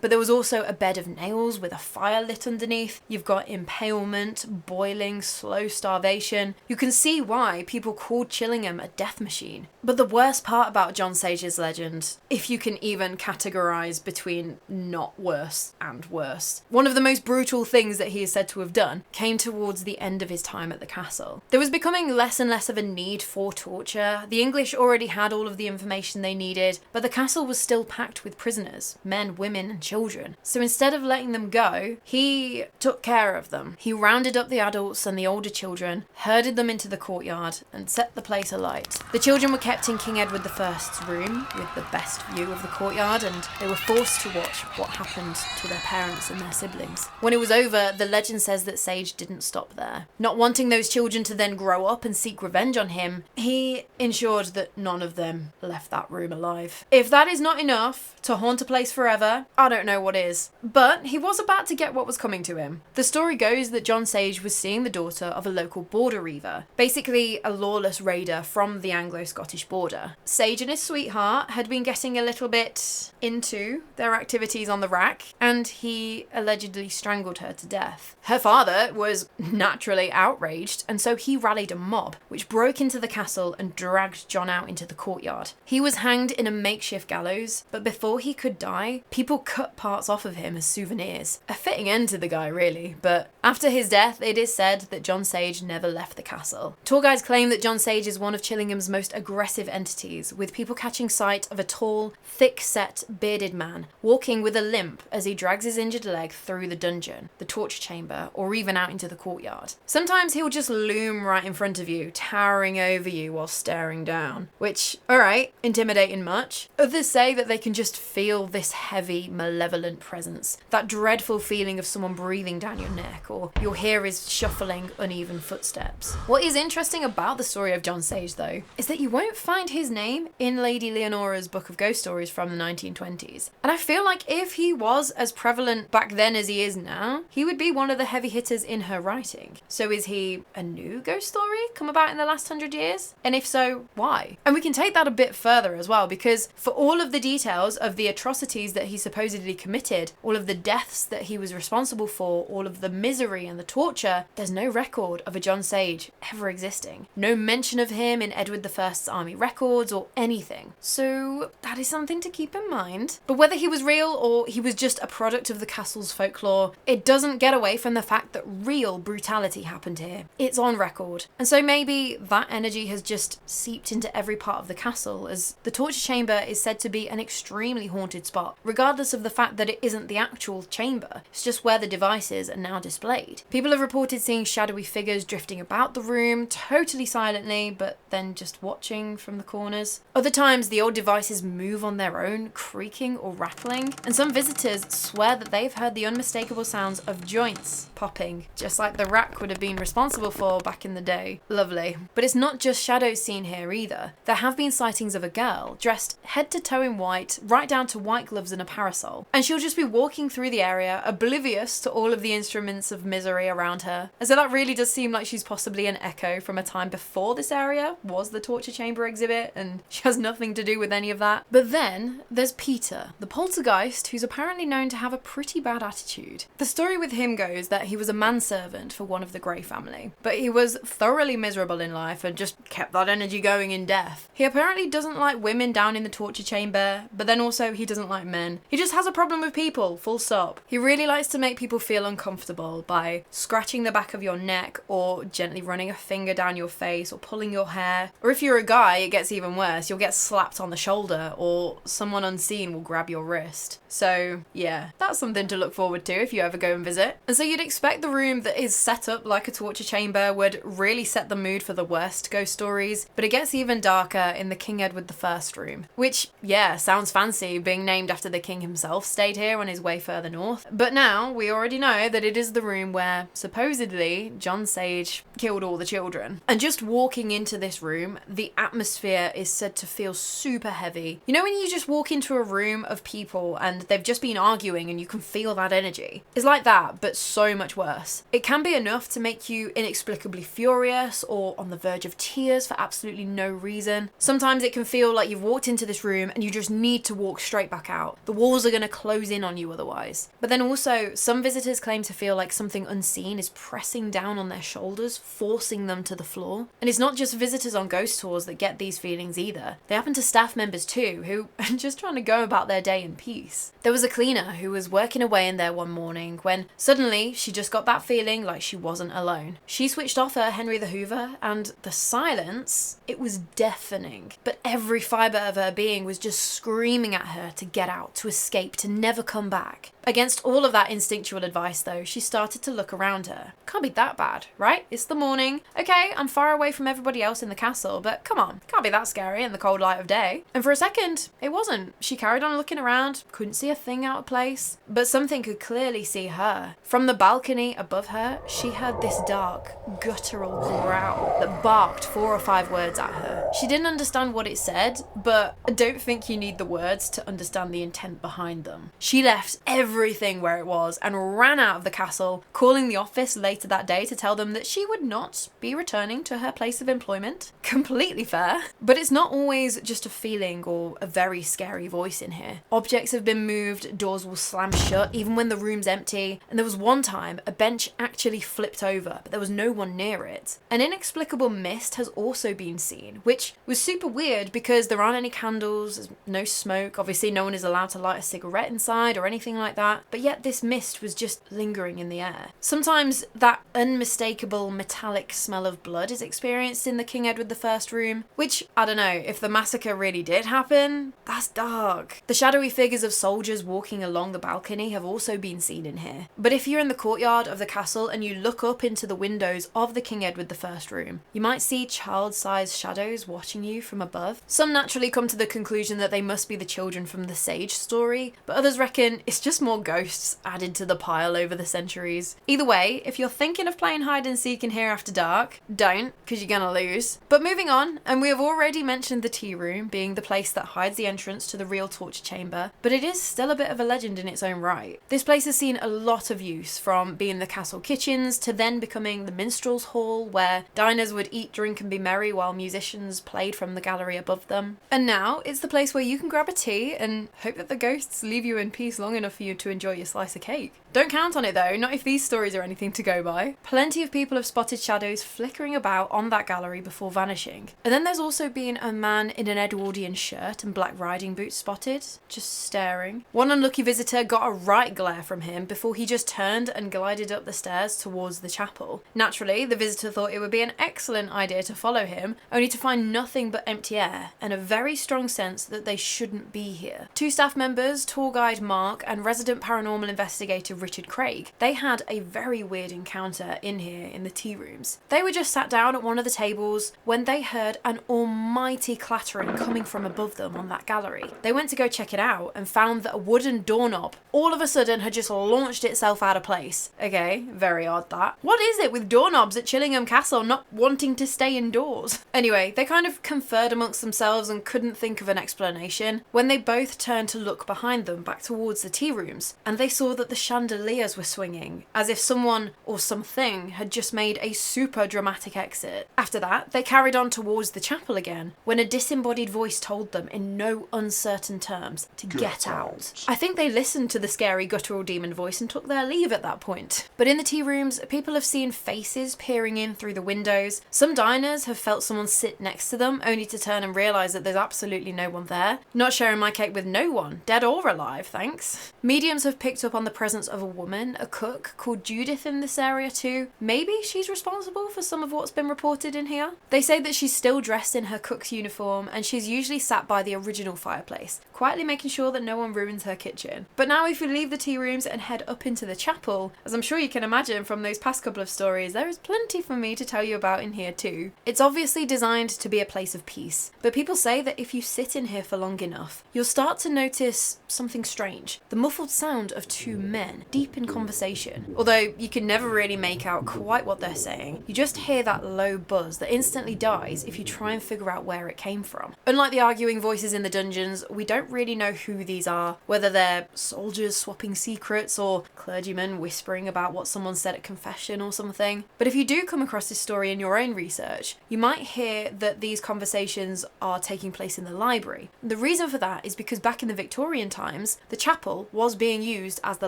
But there was also a bed of nails with a fire lit underneath. You've got impalement, boiling, slow starvation. You can see why people called Chillingham a death machine. But the worst part about John Sage's legend, if you can even categorise between not worse and worse, one of the most brutal things that he is said to have done came towards the end of his time at the castle. There was becoming less and less of a need for torture. The English already had all of the information they needed, but the castle was still packed with prisoners, men, women and children. So instead of letting them go, he took care of them. He rounded up the adults and the older children, herded them into the courtyard and set the place alight. The children were kept in King Edward I's room with the best view of the courtyard, and they were forced to watch what happened to their parents and their siblings. When it was over, the legend says that Sage didn't stop there. Not wanting those children to then grow up and seek revenge on him, he ensured that none of them left that room alive. If that is not enough to haunt a place forever, I don't know what is. But he was about to get what was coming to him. The story goes that John Sage was seeing the daughter of a local border reaver, basically a lawless raider from the Anglo-Scottish border. Sage and his sweetheart had been getting a little bit into their activities on the rack, and he allegedly strangled her to death. Her father was naturally outraged, and so he rallied a mob, which broke into the castle and dragged John out into the courtyard. He was hanged in a makeshift gallows, but before he could die, people cut parts off of him as souvenirs. A fitting end to the guy, really, but after his death, it is said that John Sage never left the castle. Tour guides claim that John Sage is one of Chillingham's most aggressive entities, with people catching sight of a tall, thick-set, bearded man walking with a limp as he drags his injured leg through the dungeon, the torture chamber, or even out into the courtyard. Sometimes he'll just loom right in front of you, towering over you while staring down, which, alright, intimidating much. Others say that they can just feel this heavy, malevolent presence, that dreadful feeling of someone breathing down your neck, or you'll hear his shuffling, uneven footsteps. What is interesting about the story of John Sage, though, is that you won't find his name in Lady Leonora's book of ghost stories from the 1920s. And I feel like if he was as prevalent back then as he is now, he would be one of the heavy hitters in her writing. So is he a new ghost story come about in the last 100 years? And if so, why? And we can take that a bit further as well, because for all of the details of the atrocities that he supposedly committed, all of the deaths that he was responsible for, all of the misery and the torture, there's no record of a John Sage ever existing. No mention of him in Edward I's army records or anything. So that is something to keep in mind. But whether he was real or he was just a product of the castle's folklore, it doesn't get away from the fact that real brutality happened here. It's on record. And so maybe that energy has just seeped into every part of the castle, as the torture chamber is said to be an extremely haunted spot, regardless of the fact that it isn't the actual chamber. It's just where the devices are now displayed. displayed. People have reported seeing shadowy figures drifting about the room, totally silently, but then just watching from the corners. Other times, the old devices move on their own, creaking or rattling, and some visitors swear that they've heard the unmistakable sounds of joints popping, just like the rack would have been responsible for back in the day. Lovely. But it's not just shadows seen here either. There have been sightings of a girl, dressed head to toe in white, right down to white gloves and a parasol, and she'll just be walking through the area, oblivious to all of the instruments of misery around her. And so that really does seem like she's possibly an echo from a time before this area was the torture chamber exhibit, and she has nothing to do with any of that. But then there's Peter, the poltergeist, who's apparently known to have a pretty bad attitude. The story with him goes that he was a manservant for one of the Grey family, but he was thoroughly miserable in life and just kept that energy going in death. He apparently doesn't like women down in the torture chamber, but then also he doesn't like men. He just has a problem with people, full stop. He really likes to make people feel uncomfortable by scratching the back of your neck or gently running a finger down your face or pulling your hair. Or if you're a guy, it gets even worse. You'll get slapped on the shoulder or someone unseen will grab your wrist. So yeah, that's something to look forward to if you ever go and visit. And so you'd expect the room that is set up like a torture chamber would really set the mood for the worst ghost stories, but it gets even darker in the King Edward I room, which, yeah, sounds fancy, being named after the king himself stayed here on his way further north. But now we already know that it is the room where supposedly John Sage killed all the children. And just walking into this room, the atmosphere is said to feel super heavy. You know when you just walk into a room of people and they've just been arguing and you can feel that energy? It's like that, but so much worse. It can be enough to make you inexplicably furious or on the verge of tears for absolutely no reason. Sometimes it can feel like you've walked into this room and you just need to walk straight back out. The walls are going to close in on you otherwise. But then also, some visitors claim to feel like something unseen is pressing down on their shoulders, forcing them to the floor. And it's not just visitors on ghost tours that get these feelings either. They happen to staff members too, who are just trying to go about their day in peace. There was a cleaner who was working away in there one morning when suddenly she just got that feeling like she wasn't alone. She switched off her Henry the Hoover and the silence, it was deafening. But every fibre of her being was just screaming at her to get out, to escape, to never come back. Against all of that instinctual advice though, she started to look around her. Can't be that bad, right? It's the morning. Okay, I'm far away from everybody else in the castle, but come on, can't be that scary in the cold light of day. And for a second, it wasn't. She carried on looking around, couldn't see a thing out of place, but something could clearly see her. From the balcony above her, she heard this dark, guttural growl that barked 4 or 5 words at her. She didn't understand what it said, but I don't think you need the words to understand the intent behind them. She left everything where it was and ran out of the castle, calling the office later that day to tell them that she would not be returning to her place of employment. Completely fair. But it's not always just a feeling or a very scary voice in here. Objects have been moved, doors will slam shut even when the room's empty, and there was one time a bench actually flipped over, but there was no one near it. An inexplicable mist has also been seen, which was super weird because there aren't any candles, there's no smoke, obviously no one is allowed to light a cigarette inside or anything like that, but yet this mist was just lingering in the air. Sometimes that unmistakable metallic smell of blood is experienced in the King Edward I room, which, I don't know, if the massacre really did happen, that's dark. The shadowy figures of soldiers walking along the balcony have also been seen in here. But if you're in the courtyard of the castle and you look up into the windows of the King Edward I room, you might see child-sized shadows watching you from above. Some naturally come to the conclusion that they must be the children from the Sage story, but others reckon it's just more ghosts added to the pile over the centuries. Either way, if you're thinking of playing hide and seek in here after dark, don't, because you're gonna lose. But moving on, and we have already mentioned the tea room being the place that hides the entrance to the real torture chamber, but it is still a bit of a legend in its own right. This place has seen a lot of use, from being the castle kitchens to then becoming the minstrels hall, where diners would eat, drink and be merry while musicians played from the gallery above them. And now it's the place where you can grab a tea and hope that the ghosts leave you in peace long enough for you to enjoy your slice of cake. Don't count on it though, not if these stories are anything to go by. Plenty of people have spotted shadows flickering about on that gallery before vanishing. And then there's also been a man in an Edwardian shirt and black riding boots spotted, just staring. One unlucky visitor got a right glare from him before he just turned and glided up the stairs towards the chapel. Naturally, the visitor thought it would be an excellent idea to follow him, only to find nothing but empty air and a very strong sense that they shouldn't be here. 2 staff members, tour guide Mark and resident resident paranormal investigator Richard Craig, they had a very weird encounter in here in the tea rooms. They were just sat down at one of the tables when they heard an almighty clattering coming from above them on that gallery. They went to go check it out and found that a wooden doorknob all of a sudden had just launched itself out of place. Okay, very odd that. What is it with doorknobs at Chillingham Castle not wanting to stay indoors? Anyway, they kind of conferred amongst themselves and couldn't think of an explanation when they both turned to look behind them back towards the tea rooms, and they saw that the chandeliers were swinging as if someone or something had just made a super dramatic exit. After that, they carried on towards the chapel again when a disembodied voice told them in no uncertain terms to get out. I think they listened to the scary guttural demon voice and took their leave at that point. But in the tea rooms, people have seen faces peering in through the windows. Some diners have felt someone sit next to them only to turn and realise that there's absolutely no one there. Not sharing my cake with no one, dead or alive, thanks. Mediums have picked up on the presence of a woman, a cook, called Judith in this area too. Maybe she's responsible for some of what's been reported in here. They say that she's still dressed in her cook's uniform and she's usually sat by the original fireplace, quietly making sure that no one ruins her kitchen. But now if we leave the tea rooms and head up into the chapel, as I'm sure you can imagine from those past couple of stories, there is plenty for me to tell you about in here too. It's obviously designed to be a place of peace, but people say that if you sit in here for long enough, you'll start to notice something strange. The muffled sound of two men deep in conversation. Although you can never really make out quite what they're saying, you just hear that low buzz that instantly dies if you try and figure out where it came from. Unlike the arguing voices in the dungeons, we don't really know who these are, whether they're soldiers swapping secrets or clergymen whispering about what someone said at confession or something. But if you do come across this story in your own research, you might hear that these conversations are taking place in the library. The reason for that is because back in the Victorian times, the chapel was being used as the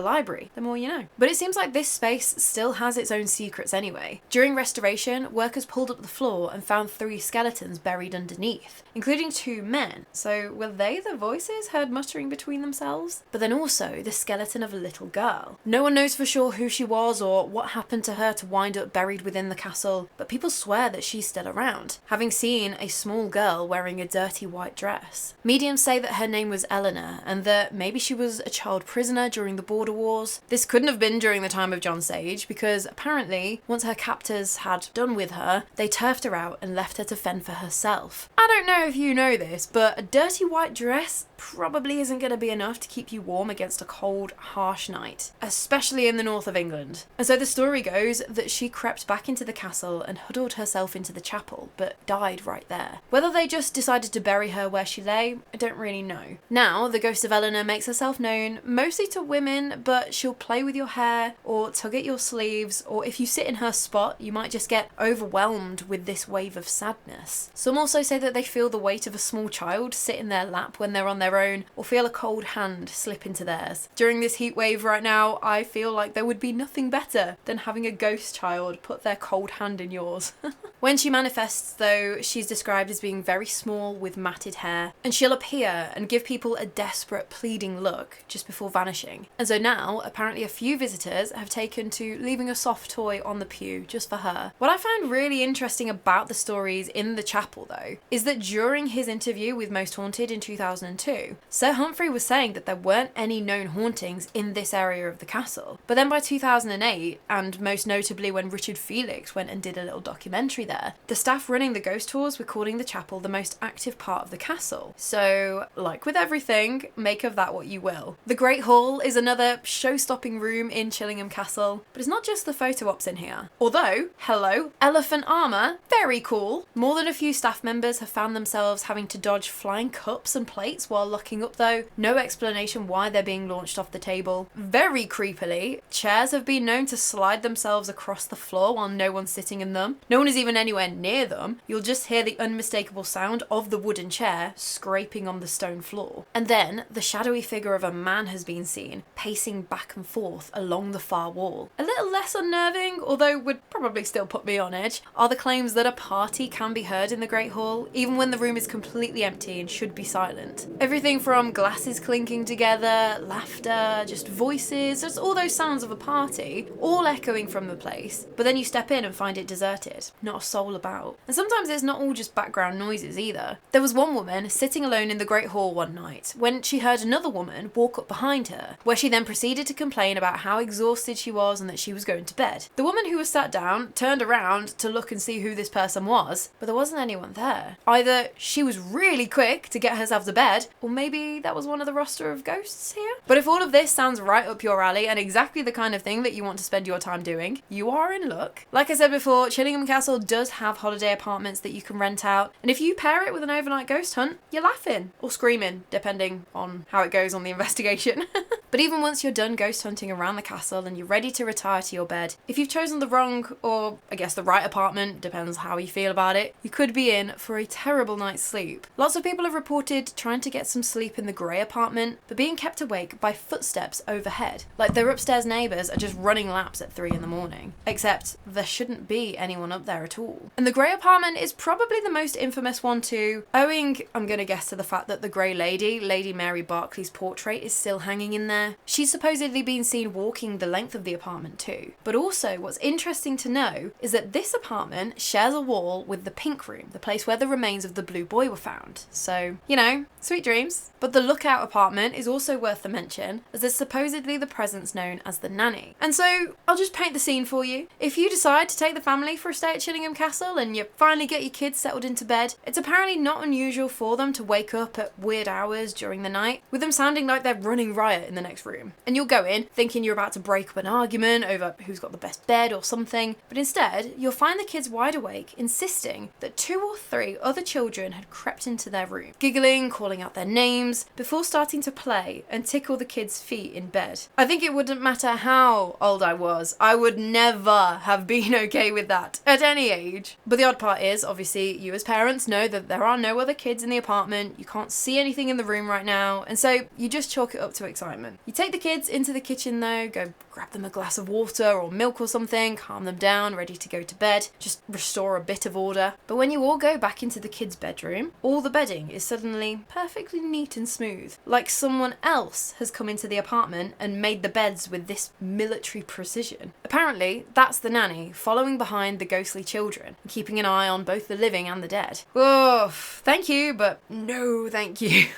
library. The more you know. But it seems like this space still has its own secrets anyway. During restoration, workers pulled up the floor and found 3 skeletons buried underneath, including 2 men. So were they the voices heard muttering between themselves? But then also the skeleton of a little girl. No one knows for sure who she was or what happened to her to wind up buried within the castle, but people swear that she's still around, having seen a small girl wearing a dirty white dress. Mediums say that her name was Eleanor and that maybe she was a child prisoner during the border wars. This couldn't have been during the time of John Sage because apparently once her captors had done with her, they turfed her out and left her to fend for herself. I don't know if you know this, but a dirty white dress probably isn't going to be enough to keep you warm against a cold, harsh night, especially in the north of England. And so the story goes that she crept back into the castle and huddled herself into the chapel, but died right there. Whether they just decided to bury her where she lay, I don't really know. Now, the ghost of Eleanor makes herself known mostly to women, but she'll play with your hair or tug at your sleeves, or if you sit in her spot, you might just get overwhelmed with this wave of sadness. Some also say that they feel the weight of a small child sit in their lap when they're on their own, or feel a cold hand slip into theirs. During this heat wave right now, I feel like there would be nothing better than having a ghost child put their cold hand in yours. When she manifests though, she's described as being very small with matted hair, and she'll appear and give people a desperate pleading look just before vanishing. And so now, apparently a few visitors have taken to leaving a soft toy on the pew just for her. What I find really interesting about the stories in the chapel though, is that during his interview with Most Haunted in 2002, Sir Humphrey was saying that there weren't any known hauntings in this area of the castle. But then by 2008, and most notably when Richard Felix went and did a little documentary there, the staff running the ghost tours were calling the chapel the most active part of the castle. So, like with everything, make of that what you will. The Great Hall is another show-stopping room in Chillingham Castle, but it's not just the photo ops in here. Although, hello, elephant armour, very cool. More than a few staff members have found themselves having to dodge flying cups and plates while locking up though. No explanation why they're being launched off the table. Very creepily, chairs have been known to slide themselves across the floor while no one's sitting in them. No one is even anywhere near them. You'll just hear the unmistakable sound of the wooden chair scraping on the stone floor. And then the shadowy figure of a man has been seen pacing back and forth along the far wall. A little less unnerving, although would probably still put me on edge, are the claims that a party can be heard in the Great Hall, even when the room is completely empty and should be silent. Everything from glasses clinking together, laughter, just voices, just all those sounds of a party, all echoing from the place. But then you step in and find it deserted, not a soul about. And sometimes it's not all just background noises either. There was one woman sitting alone in the Great Hall one night when she heard another woman walk up behind her, where she then proceeded to complain about how exhausted she was and that she was going to bed. The woman who was sat down turned around to look and see who this person was, but there wasn't anyone there. Either she was really quick to get herself to bed, or maybe that was one of the roster of ghosts here. But if all of this sounds right up your alley and exactly the kind of thing that you want to spend your time doing, you are in luck. Like I said before, Chillingham Castle does have holiday apartments that you can rent out, and if you pair it with an overnight ghost hunt, you're laughing or screaming, depending on how it goes on the investigation. But even once you're done ghost hunting around the castle and you're ready to retire to your bed, if you've chosen the wrong, or I guess the right apartment, depends how you feel about it, you could be in for a terrible night's sleep. Lots of people have reported trying to get some sleep in the grey apartment, but being kept awake by footsteps overhead. Like their upstairs neighbours are just running laps at 3 in the morning. Except there shouldn't be anyone up there at all. And the grey apartment is probably the most infamous one too, owing, I'm gonna guess, to the fact that the Grey Lady, Lady Mary Barclay's portrait, is still hanging in there. She's supposedly been seen walking the length of the apartment too. But also, what's interesting to know is that this apartment shares a wall with the Pink Room, the place where the remains of the Blue Boy were found. So, you know, sweet dreams. But the Lookout apartment is also worth the mention, as there's supposedly the presence known as the Nanny. And so, I'll just paint the scene for you. If you decide to take the family for a stay at Chillingham Castle and you finally get your kids settled into bed, it's apparently not unusual for them to wake up at weird hours during the night, with them sounding like they're running riot in the next room. And you'll go in thinking you're about to break up an argument over who's got the best bed or something, but instead you'll find the kids wide awake, insisting that 2 or 3 other children had crept into their room, giggling, calling out their names, before starting to play and tickle the kids' feet in bed. I think it wouldn't matter how old I was, I would never have been okay with that at any age. But the odd part is, obviously, you as parents know that there are no other kids in the apartment, you can't see anything in the room right now, and so you just chalk it up to excitement. You take the kids into the kitchen though, go grab them a glass of water or milk or something, calm them down, ready to go to bed, just restore a bit of order. But when you all go back into the kids' bedroom, all the bedding is suddenly perfectly neat and smooth, like someone else has come into the apartment and made the beds with this military precision. Apparently, that's the nanny following behind the ghostly children, keeping an eye on both the living and the dead. Oh, thank you, but no thank you.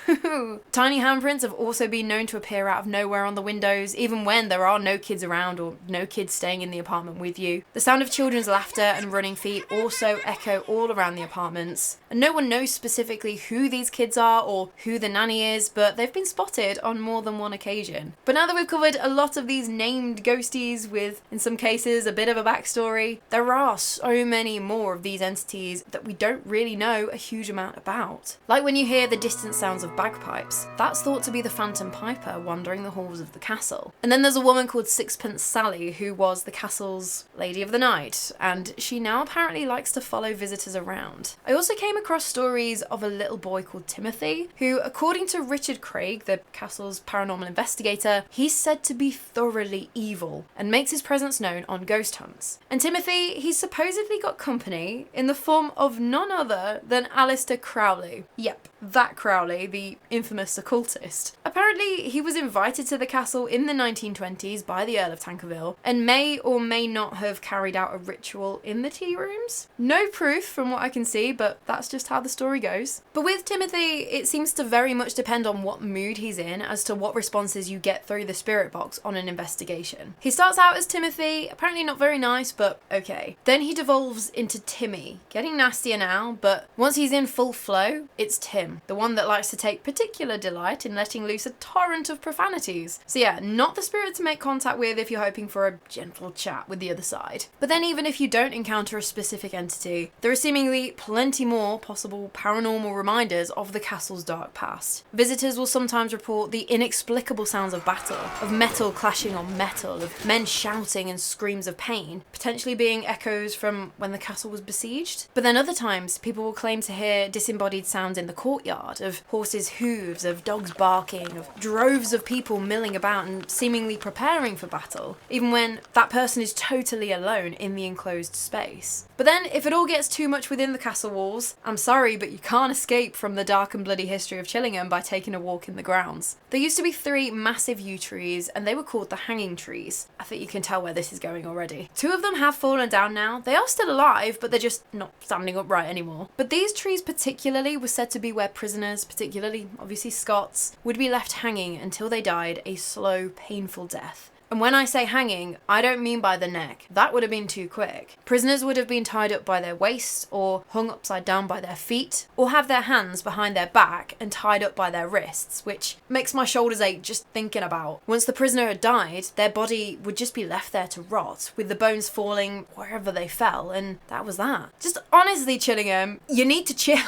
Tiny handprints have also been known to appear out of nowhere on the windows, even when there are no kids around or no kids staying in the apartment with you. The sound of children's laughter and running feet also echo all around the apartments, and no one knows specifically who these kids are or who the nanny is, but they've been spotted on more than one occasion. But now that we've covered a lot of these named ghosties with, in some cases, a bit of a backstory, there are so many more of these entities that we don't really know a huge amount about. Like when you hear the distant sounds of bagpipes, that's thought to be the Phantom Piper wandering the halls of the castle. And then there's a woman called Sixpence Sally, who was the castle's Lady of the Night, and she now apparently likes to follow visitors around. I also came across stories of a little boy called Timothy, who, according to Richard Craig, the castle's paranormal investigator, he's said to be thoroughly evil and makes his presence known on ghost hunts. And Timothy, he's supposedly got company in the form of none other than Aleister Crowley. Yep, that Crowley, the infamous occultist. Apparently, he was invited to the castle in the 1920s by the Earl of Tankerville and may or may not have carried out a ritual in the tea rooms. No proof from what I can see, but that's just how the story goes. But with Timothy, it seems to very much depend on what mood he's in as to what responses you get through the spirit box on an investigation. He starts out as Timothy, apparently not very nice, but okay. Then he devolves into Timmy, getting nastier now, but once he's in full flow, it's Tim, the one that likes to take particular delight in letting loose a torrent of profanities. So yeah, not the spirit to make contact with if you're hoping for a gentle chat with the other side. But then even if you don't encounter a specific entity, there are seemingly plenty more possible paranormal reminders of the castle's dark past. Visitors will sometimes report the inexplicable sounds of battle, of metal clashing on metal, of men shouting and screams of pain, potentially being echoes from when the castle was besieged. But then other times, people will claim to hear disembodied sounds in the courtyard, of horses' hooves, of dogs barking, of droves of people milling about and seemingly preparing for battle, even when that person is totally alone in the enclosed space. But then, if it all gets too much within the castle walls, I'm sorry, but you can't escape from the dark and bloody history of Chillingham by taking a walk in the grounds. There used to be 3 massive yew trees, and they were called the Hanging Trees. I think you can tell where this is going already. 2 of them have fallen down now. They are still alive, but they're just not standing upright anymore. But these trees particularly were said to be where prisoners, particularly obviously Scots, would be left hanging until until they died a slow, painful death. And when I say hanging, I don't mean by the neck. That would have been too quick. Prisoners would have been tied up by their waists, or hung upside down by their feet, or have their hands behind their back and tied up by their wrists, which makes my shoulders ache just thinking about. Once the prisoner had died, their body would just be left there to rot, with the bones falling wherever they fell, and that was that. Just honestly, Chillingham, you need to chill.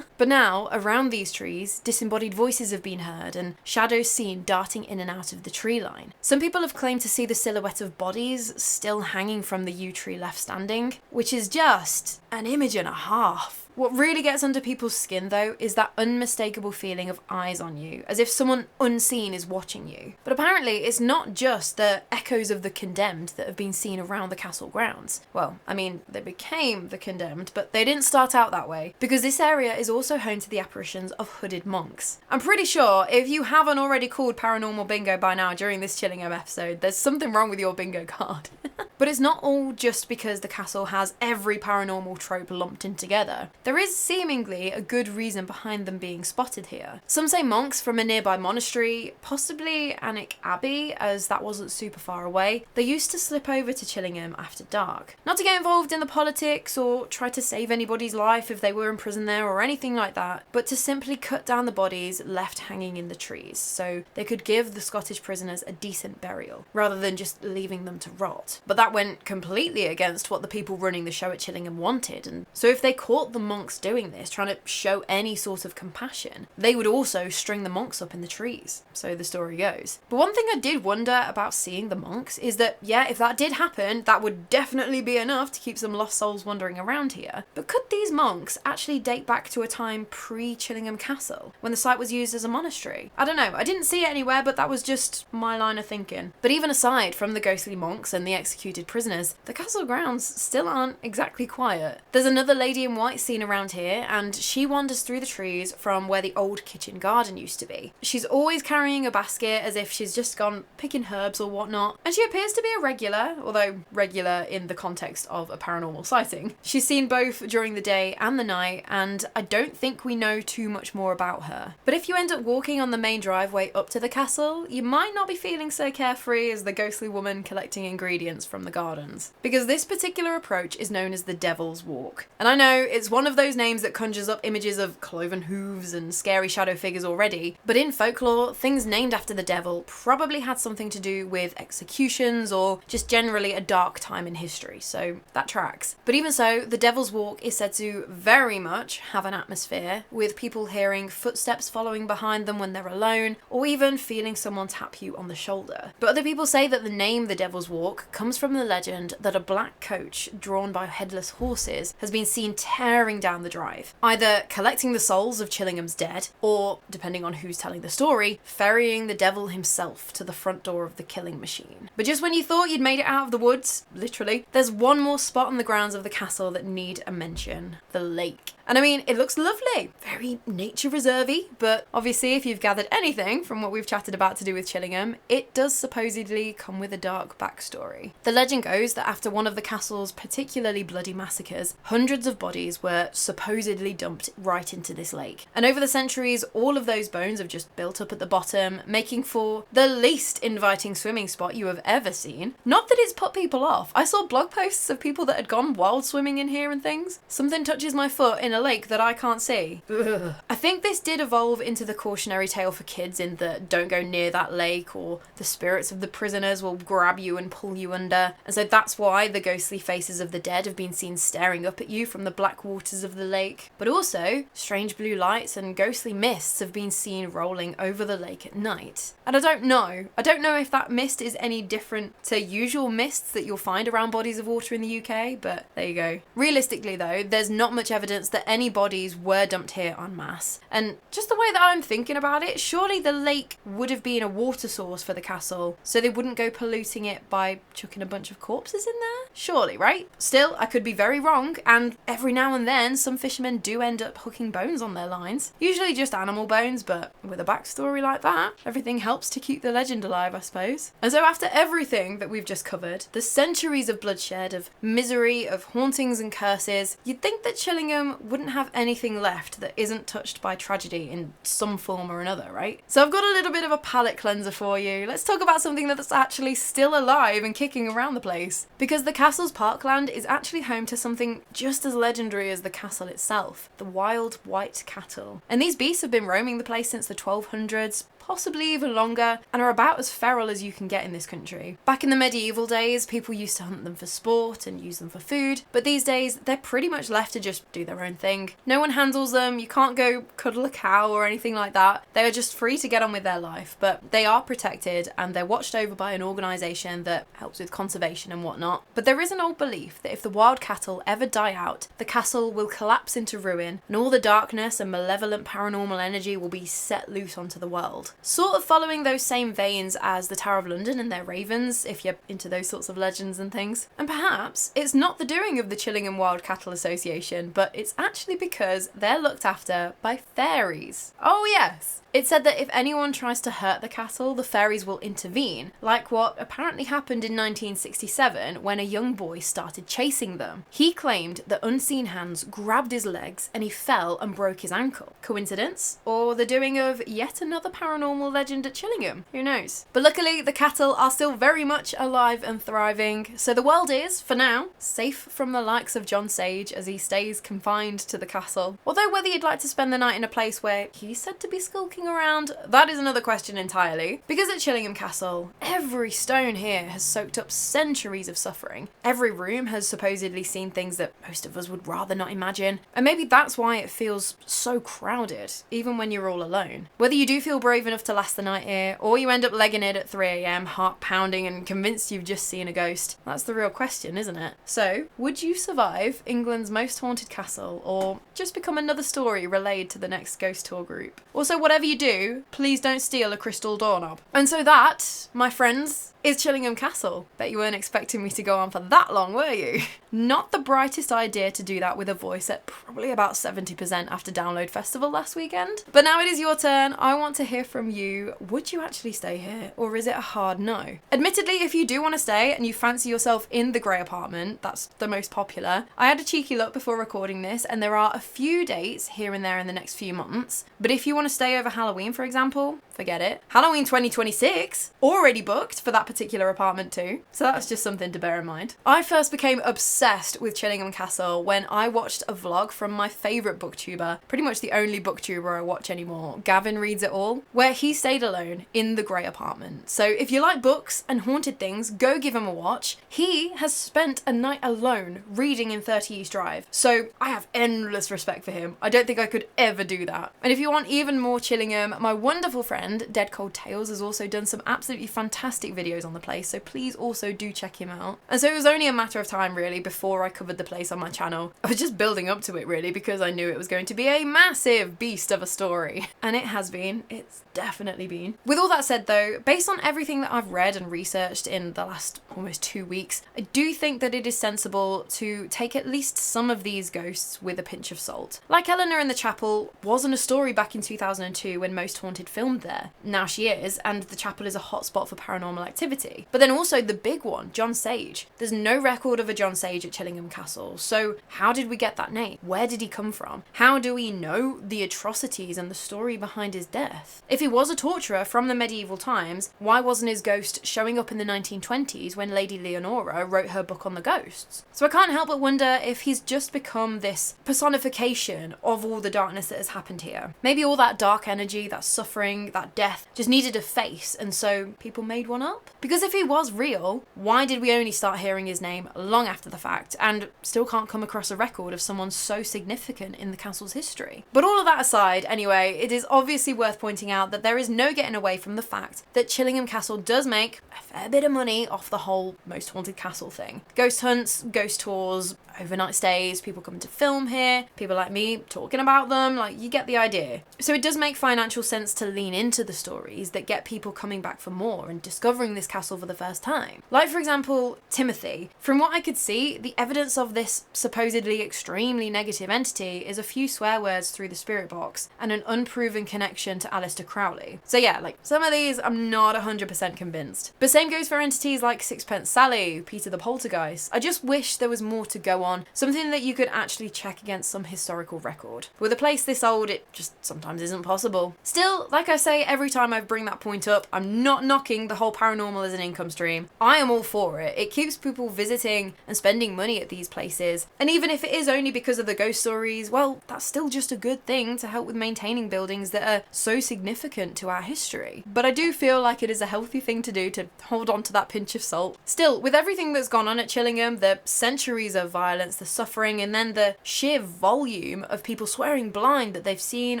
But now, around these trees, disembodied voices have been heard, and shadows seen darting in and out of the tree line. Some people have claimed to see the silhouette of bodies still hanging from the yew tree left standing, which is just an image and a half. What really gets under people's skin, though, is that unmistakable feeling of eyes on you, as if someone unseen is watching you. But apparently, it's not just the echoes of the condemned that have been seen around the castle grounds. Well, I mean, they became the condemned, but they didn't start out that way, because this area is also home to the apparitions of hooded monks. I'm pretty sure if you haven't already called paranormal bingo by now during this Chillingham episode, there's something wrong with your bingo card. But it's not all just because the castle has every paranormal trope lumped in together. There is seemingly a good reason behind them being spotted here. Some say monks from a nearby monastery, possibly Alnwick Abbey, as that wasn't super far away. They used to slip over to Chillingham after dark. Not to get involved in the politics or try to save anybody's life if they were in prison there or anything like that, but to simply cut down the bodies left hanging in the trees so they could give the Scottish prisoners a decent burial, rather than just leaving them to rot. But that went completely against what the people running the show at Chillingham wanted, and so if they caught the monks doing this, trying to show any sort of compassion, they would also string the monks up in the trees. So the story goes. But one thing I did wonder about seeing the monks is that, yeah, if that did happen, that would definitely be enough to keep some lost souls wandering around here. But could these monks actually date back to a time pre-Chillingham Castle, when the site was used as a monastery? I don't know, I didn't see it anywhere, but that was just my line of thinking. But even aside from the ghostly monks and the executed prisoners, the castle grounds still aren't exactly quiet. There's another lady in white seen around here, and she wanders through the trees from where the old kitchen garden used to be. She's always carrying a basket as if she's just gone picking herbs or whatnot, and she appears to be a regular, although regular in the context of a paranormal sighting. She's seen both during the day and the night, and I don't think we know too much more about her. But if you end up walking on the main driveway up to the castle, you might not be feeling so carefree as the ghostly woman collecting ingredients from the gardens. Because this particular approach is known as the Devil's Walk. And I know it's one of those names that conjures up images of cloven hooves and scary shadow figures already, but in folklore, things named after the devil probably had something to do with executions or just generally a dark time in history, so that tracks. But even so, the Devil's Walk is said to very much have an atmosphere, with people hearing footsteps following behind them when they're alone, or even feeling someone tap you on the shoulder. But other people say that the name the Devil's Walk comes from the legend that a black coach drawn by headless horses has been seen tearing down the drive, either collecting the souls of Chillingham's dead, or, depending on who's telling the story, ferrying the devil himself to the front door of the killing machine. But just when you thought you'd made it out of the woods, literally, there's one more spot on the grounds of the castle that need a mention: the lake. And I mean, it looks lovely, very nature reservey, but obviously if you've gathered anything from what we've chatted about to do with Chillingham, it does supposedly come with a dark backstory. The legend goes that after one of the castle's particularly bloody massacres, hundreds of bodies were supposedly dumped right into this lake. And over the centuries, all of those bones have just built up at the bottom, making for the least inviting swimming spot you have ever seen. Not that it's put people off. I saw blog posts of people that had gone wild swimming in here and things. Something touches my foot in a lake that I can't see. Ugh. I think this did evolve into the cautionary tale for kids in that don't go near that lake, or the spirits of the prisoners will grab you and pull you under. And so that's why the ghostly faces of the dead have been seen staring up at you from the black waters of the lake. But also, strange blue lights and ghostly mists have been seen rolling over the lake at night. And I don't know if that mist is any different to usual mists that you'll find around bodies of water in the UK, but there you go. Realistically though, there's not much evidence that any bodies were dumped here en masse. And just the way that I'm thinking about it, surely the lake would have been a water source for the castle, so they wouldn't go polluting it by chucking a bunch bunch of corpses in there? Surely, right? Still, I could be very wrong, and every now and then some fishermen do end up hooking bones on their lines. Usually just animal bones, but with a backstory like that, everything helps to keep the legend alive, I suppose. And so after everything that we've just covered, the centuries of bloodshed, of misery, of hauntings and curses, you'd think that Chillingham wouldn't have anything left that isn't touched by tragedy in some form or another, right? So I've got a little bit of a palate cleanser for you. Let's talk about something that's actually still alive and kicking around the place. Because the castle's parkland is actually home to something just as legendary as the castle itself, the wild white cattle. And these beasts have been roaming the place since the 1200s, possibly even longer, and are about as feral as you can get in this country. Back in the medieval days, people used to hunt them for sport and use them for food, but these days they're pretty much left to just do their own thing. No one handles them, you can't go cuddle a cow or anything like that. They are just free to get on with their life, but they are protected and they're watched over by an organisation that helps with conservation and whatnot. But there is an old belief that if the wild cattle ever die out, the castle will collapse into ruin and all the darkness and malevolent paranormal energy will be set loose onto the world. Sort of following those same veins as the Tower of London and their ravens, if you're into those sorts of legends and things. And perhaps it's not the doing of the Chillingham Wild Cattle Association, but it's actually because they're looked after by fairies. Oh yes! It's said that if anyone tries to hurt the cattle, the fairies will intervene, like what apparently happened in 1967 when a young boy started chasing them. He claimed that unseen hands grabbed his legs and he fell and broke his ankle. Coincidence? Or the doing of yet another paranormal legend at Chillingham? Who knows? But luckily, the cattle are still very much alive and thriving, so the world is, for now, safe from the likes of John Sage as he stays confined to the castle. Although whether you'd like to spend the night in a place where he's said to be skulking around, that is another question entirely. Because at Chillingham Castle, every stone here has soaked up centuries of suffering. Every room has supposedly seen things that most of us would rather not imagine. And maybe that's why it feels so crowded, even when you're all alone. Whether you do feel brave enough to last the night here, or you end up legging it at 3 AM, heart pounding and convinced you've just seen a ghost, that's the real question, isn't it? So, would you survive England's most haunted castle, or just become another story relayed to the next ghost tour group? Also, whatever you do, please don't steal a crystal doorknob. And so that, my friends, is Chillingham Castle. Bet you weren't expecting me to go on for that long, were you? Not the brightest idea to do that with a voice at probably about 70% after Download Festival last weekend. But now it is your turn. I want to hear from you. Would you actually stay here, or is it a hard no? Admittedly, if you do want to stay and you fancy yourself in the grey apartment, that's the most popular. I had a cheeky look before recording this, and there are a few dates here and there in the next few months. But if you want to stay over Halloween, for example, forget it. Halloween 2026, already booked for that particular apartment too. So that's just something to bear in mind. I first became obsessed with Chillingham Castle when I watched a vlog from my favourite booktuber, pretty much the only booktuber I watch anymore, Gavin Reads It All, where he stayed alone in the grey apartment. So if you like books and haunted things, go give him a watch. He has spent a night alone reading in 30 East Drive. So I have endless respect for him. I don't think I could ever do that. And if you want even more Chillingham, my wonderful friend Dead Cold Tales has also done some absolutely fantastic videos on the place, so please also do check him out. And so it was only a matter of time really before I covered the place on my channel. I was just building up to it really because I knew it was going to be a massive beast of a story. And it has been. It's definitely been. With all that said though, based on everything that I've read and researched in the last almost 2 weeks, I do think that it is sensible to take at least some of these ghosts with a pinch of salt. Like Eleanor in the Chapel wasn't a story back in 2002 when Most Haunted filmed there. Now she is, and the chapel is a hotspot for paranormal activity. But then also the big one, John Sage. There's no record of a John Sage at Chillingham Castle, so how did we get that name? Where did he come from? How do we know the atrocities and the story behind his death? If he was a torturer from the medieval times, why wasn't his ghost showing up in the 1920s when Lady Leonora wrote her book on the ghosts? So I can't help but wonder if he's just become this personification of all the darkness that has happened here. Maybe all that dark energy, that suffering, that death just needed a face, and so people made one up? Because if he was real, why did we only start hearing his name long after the fact and still can't come across a record of someone so significant in the castle's history? But all of that aside, anyway, it is obviously worth pointing out that there is no getting away from the fact that Chillingham Castle does make a fair bit of money off the whole Most Haunted Castle thing. Ghost hunts, ghost tours, overnight stays, people coming to film here, people like me talking about them, like you get the idea. So it does make financial sense to lean into the stories that get people coming back for more and discovering this castle for the first time. Like, for example, Timothy. From what I could see, the evidence of this supposedly extremely negative entity is a few swear words through the spirit box and an unproven connection to Aleister Crowley. So yeah, like, some of these I'm not 100% convinced. But same goes for entities like Sixpence Sally, Peter the Poltergeist. I just wish there was more to go on, something that you could actually check against some historical record. With a place this old, it just sometimes isn't possible. Still, like I say every time I bring that point up, I'm not knocking the whole paranormal as an income stream. I am all for it. It keeps people visiting and spending money at these places. And even if it is only because of the ghost stories, well, that's still just a good thing to help with maintaining buildings that are so significant to our history. But I do feel like it is a healthy thing to do to hold on to that pinch of salt. Still, with everything that's gone on at Chillingham, the centuries of violence, the suffering, and then the sheer volume of people swearing blind that they've seen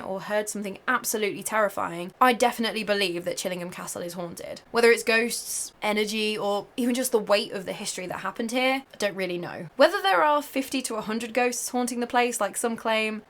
or heard something absolutely terrifying, I definitely believe that Chillingham Castle is haunted. Whether it's ghosts, energy, or even just the weight of the history that happened here, I don't really know. Whether there are 50 to 100 ghosts haunting the place like some claim,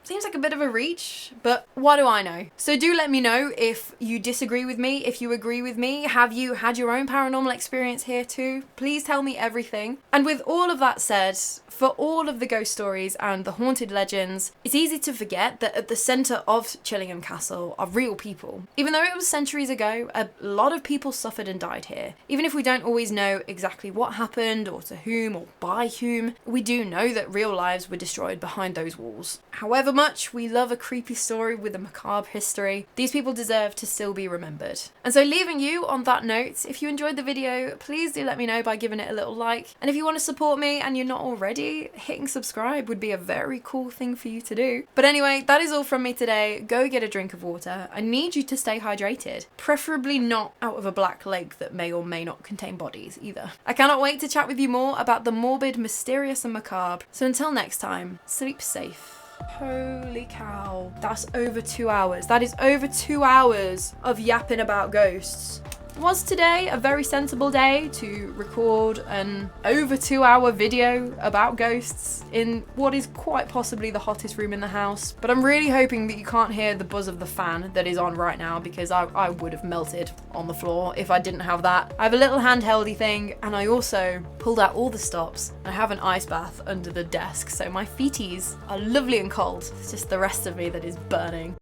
seems like a bit of a reach, but what do I know? So do let me know if you disagree with me, if you agree with me. Have you had your own paranormal experience here too? Please tell me everything. And with all of that said, for all of the ghost stories and the haunted legends, it's easy to forget that at the centre of Chillingham Castle are real people. Even though it was centuries ago, a lot of people suffered and died here. Even if we don't always know exactly what happened or to whom or by whom, we do know that real lives were destroyed behind those walls. However much we love a creepy story with a macabre history, these people deserve to still be remembered. And so leaving you on that note, if you enjoyed the video, please do let me know by giving it a little like. And if you want to support me and you're not already, hitting subscribe would be a very cool thing for you to do. But anyway, that is all from me today. Go get a drink of water. I need you to stay hydrated. Preferably not out of a black lake that may or may not contain bodies either. I cannot wait to chat with you more about the morbid, mysterious and macabre. So until next time, sleep safe. Holy cow, that's over 2 hours. That is over 2 hours of yapping about ghosts. Was today a very sensible day to record an over 2 hour video about ghosts in what is quite possibly the hottest room in the house? But I'm really hoping that you can't hear the buzz of the fan that is on right now, because I would have melted on the floor if I didn't have that. I have a little handheldy thing, and I also pulled out all the stops. I have an ice bath under the desk, so my feeties are lovely and cold. It's just the rest of me that is burning.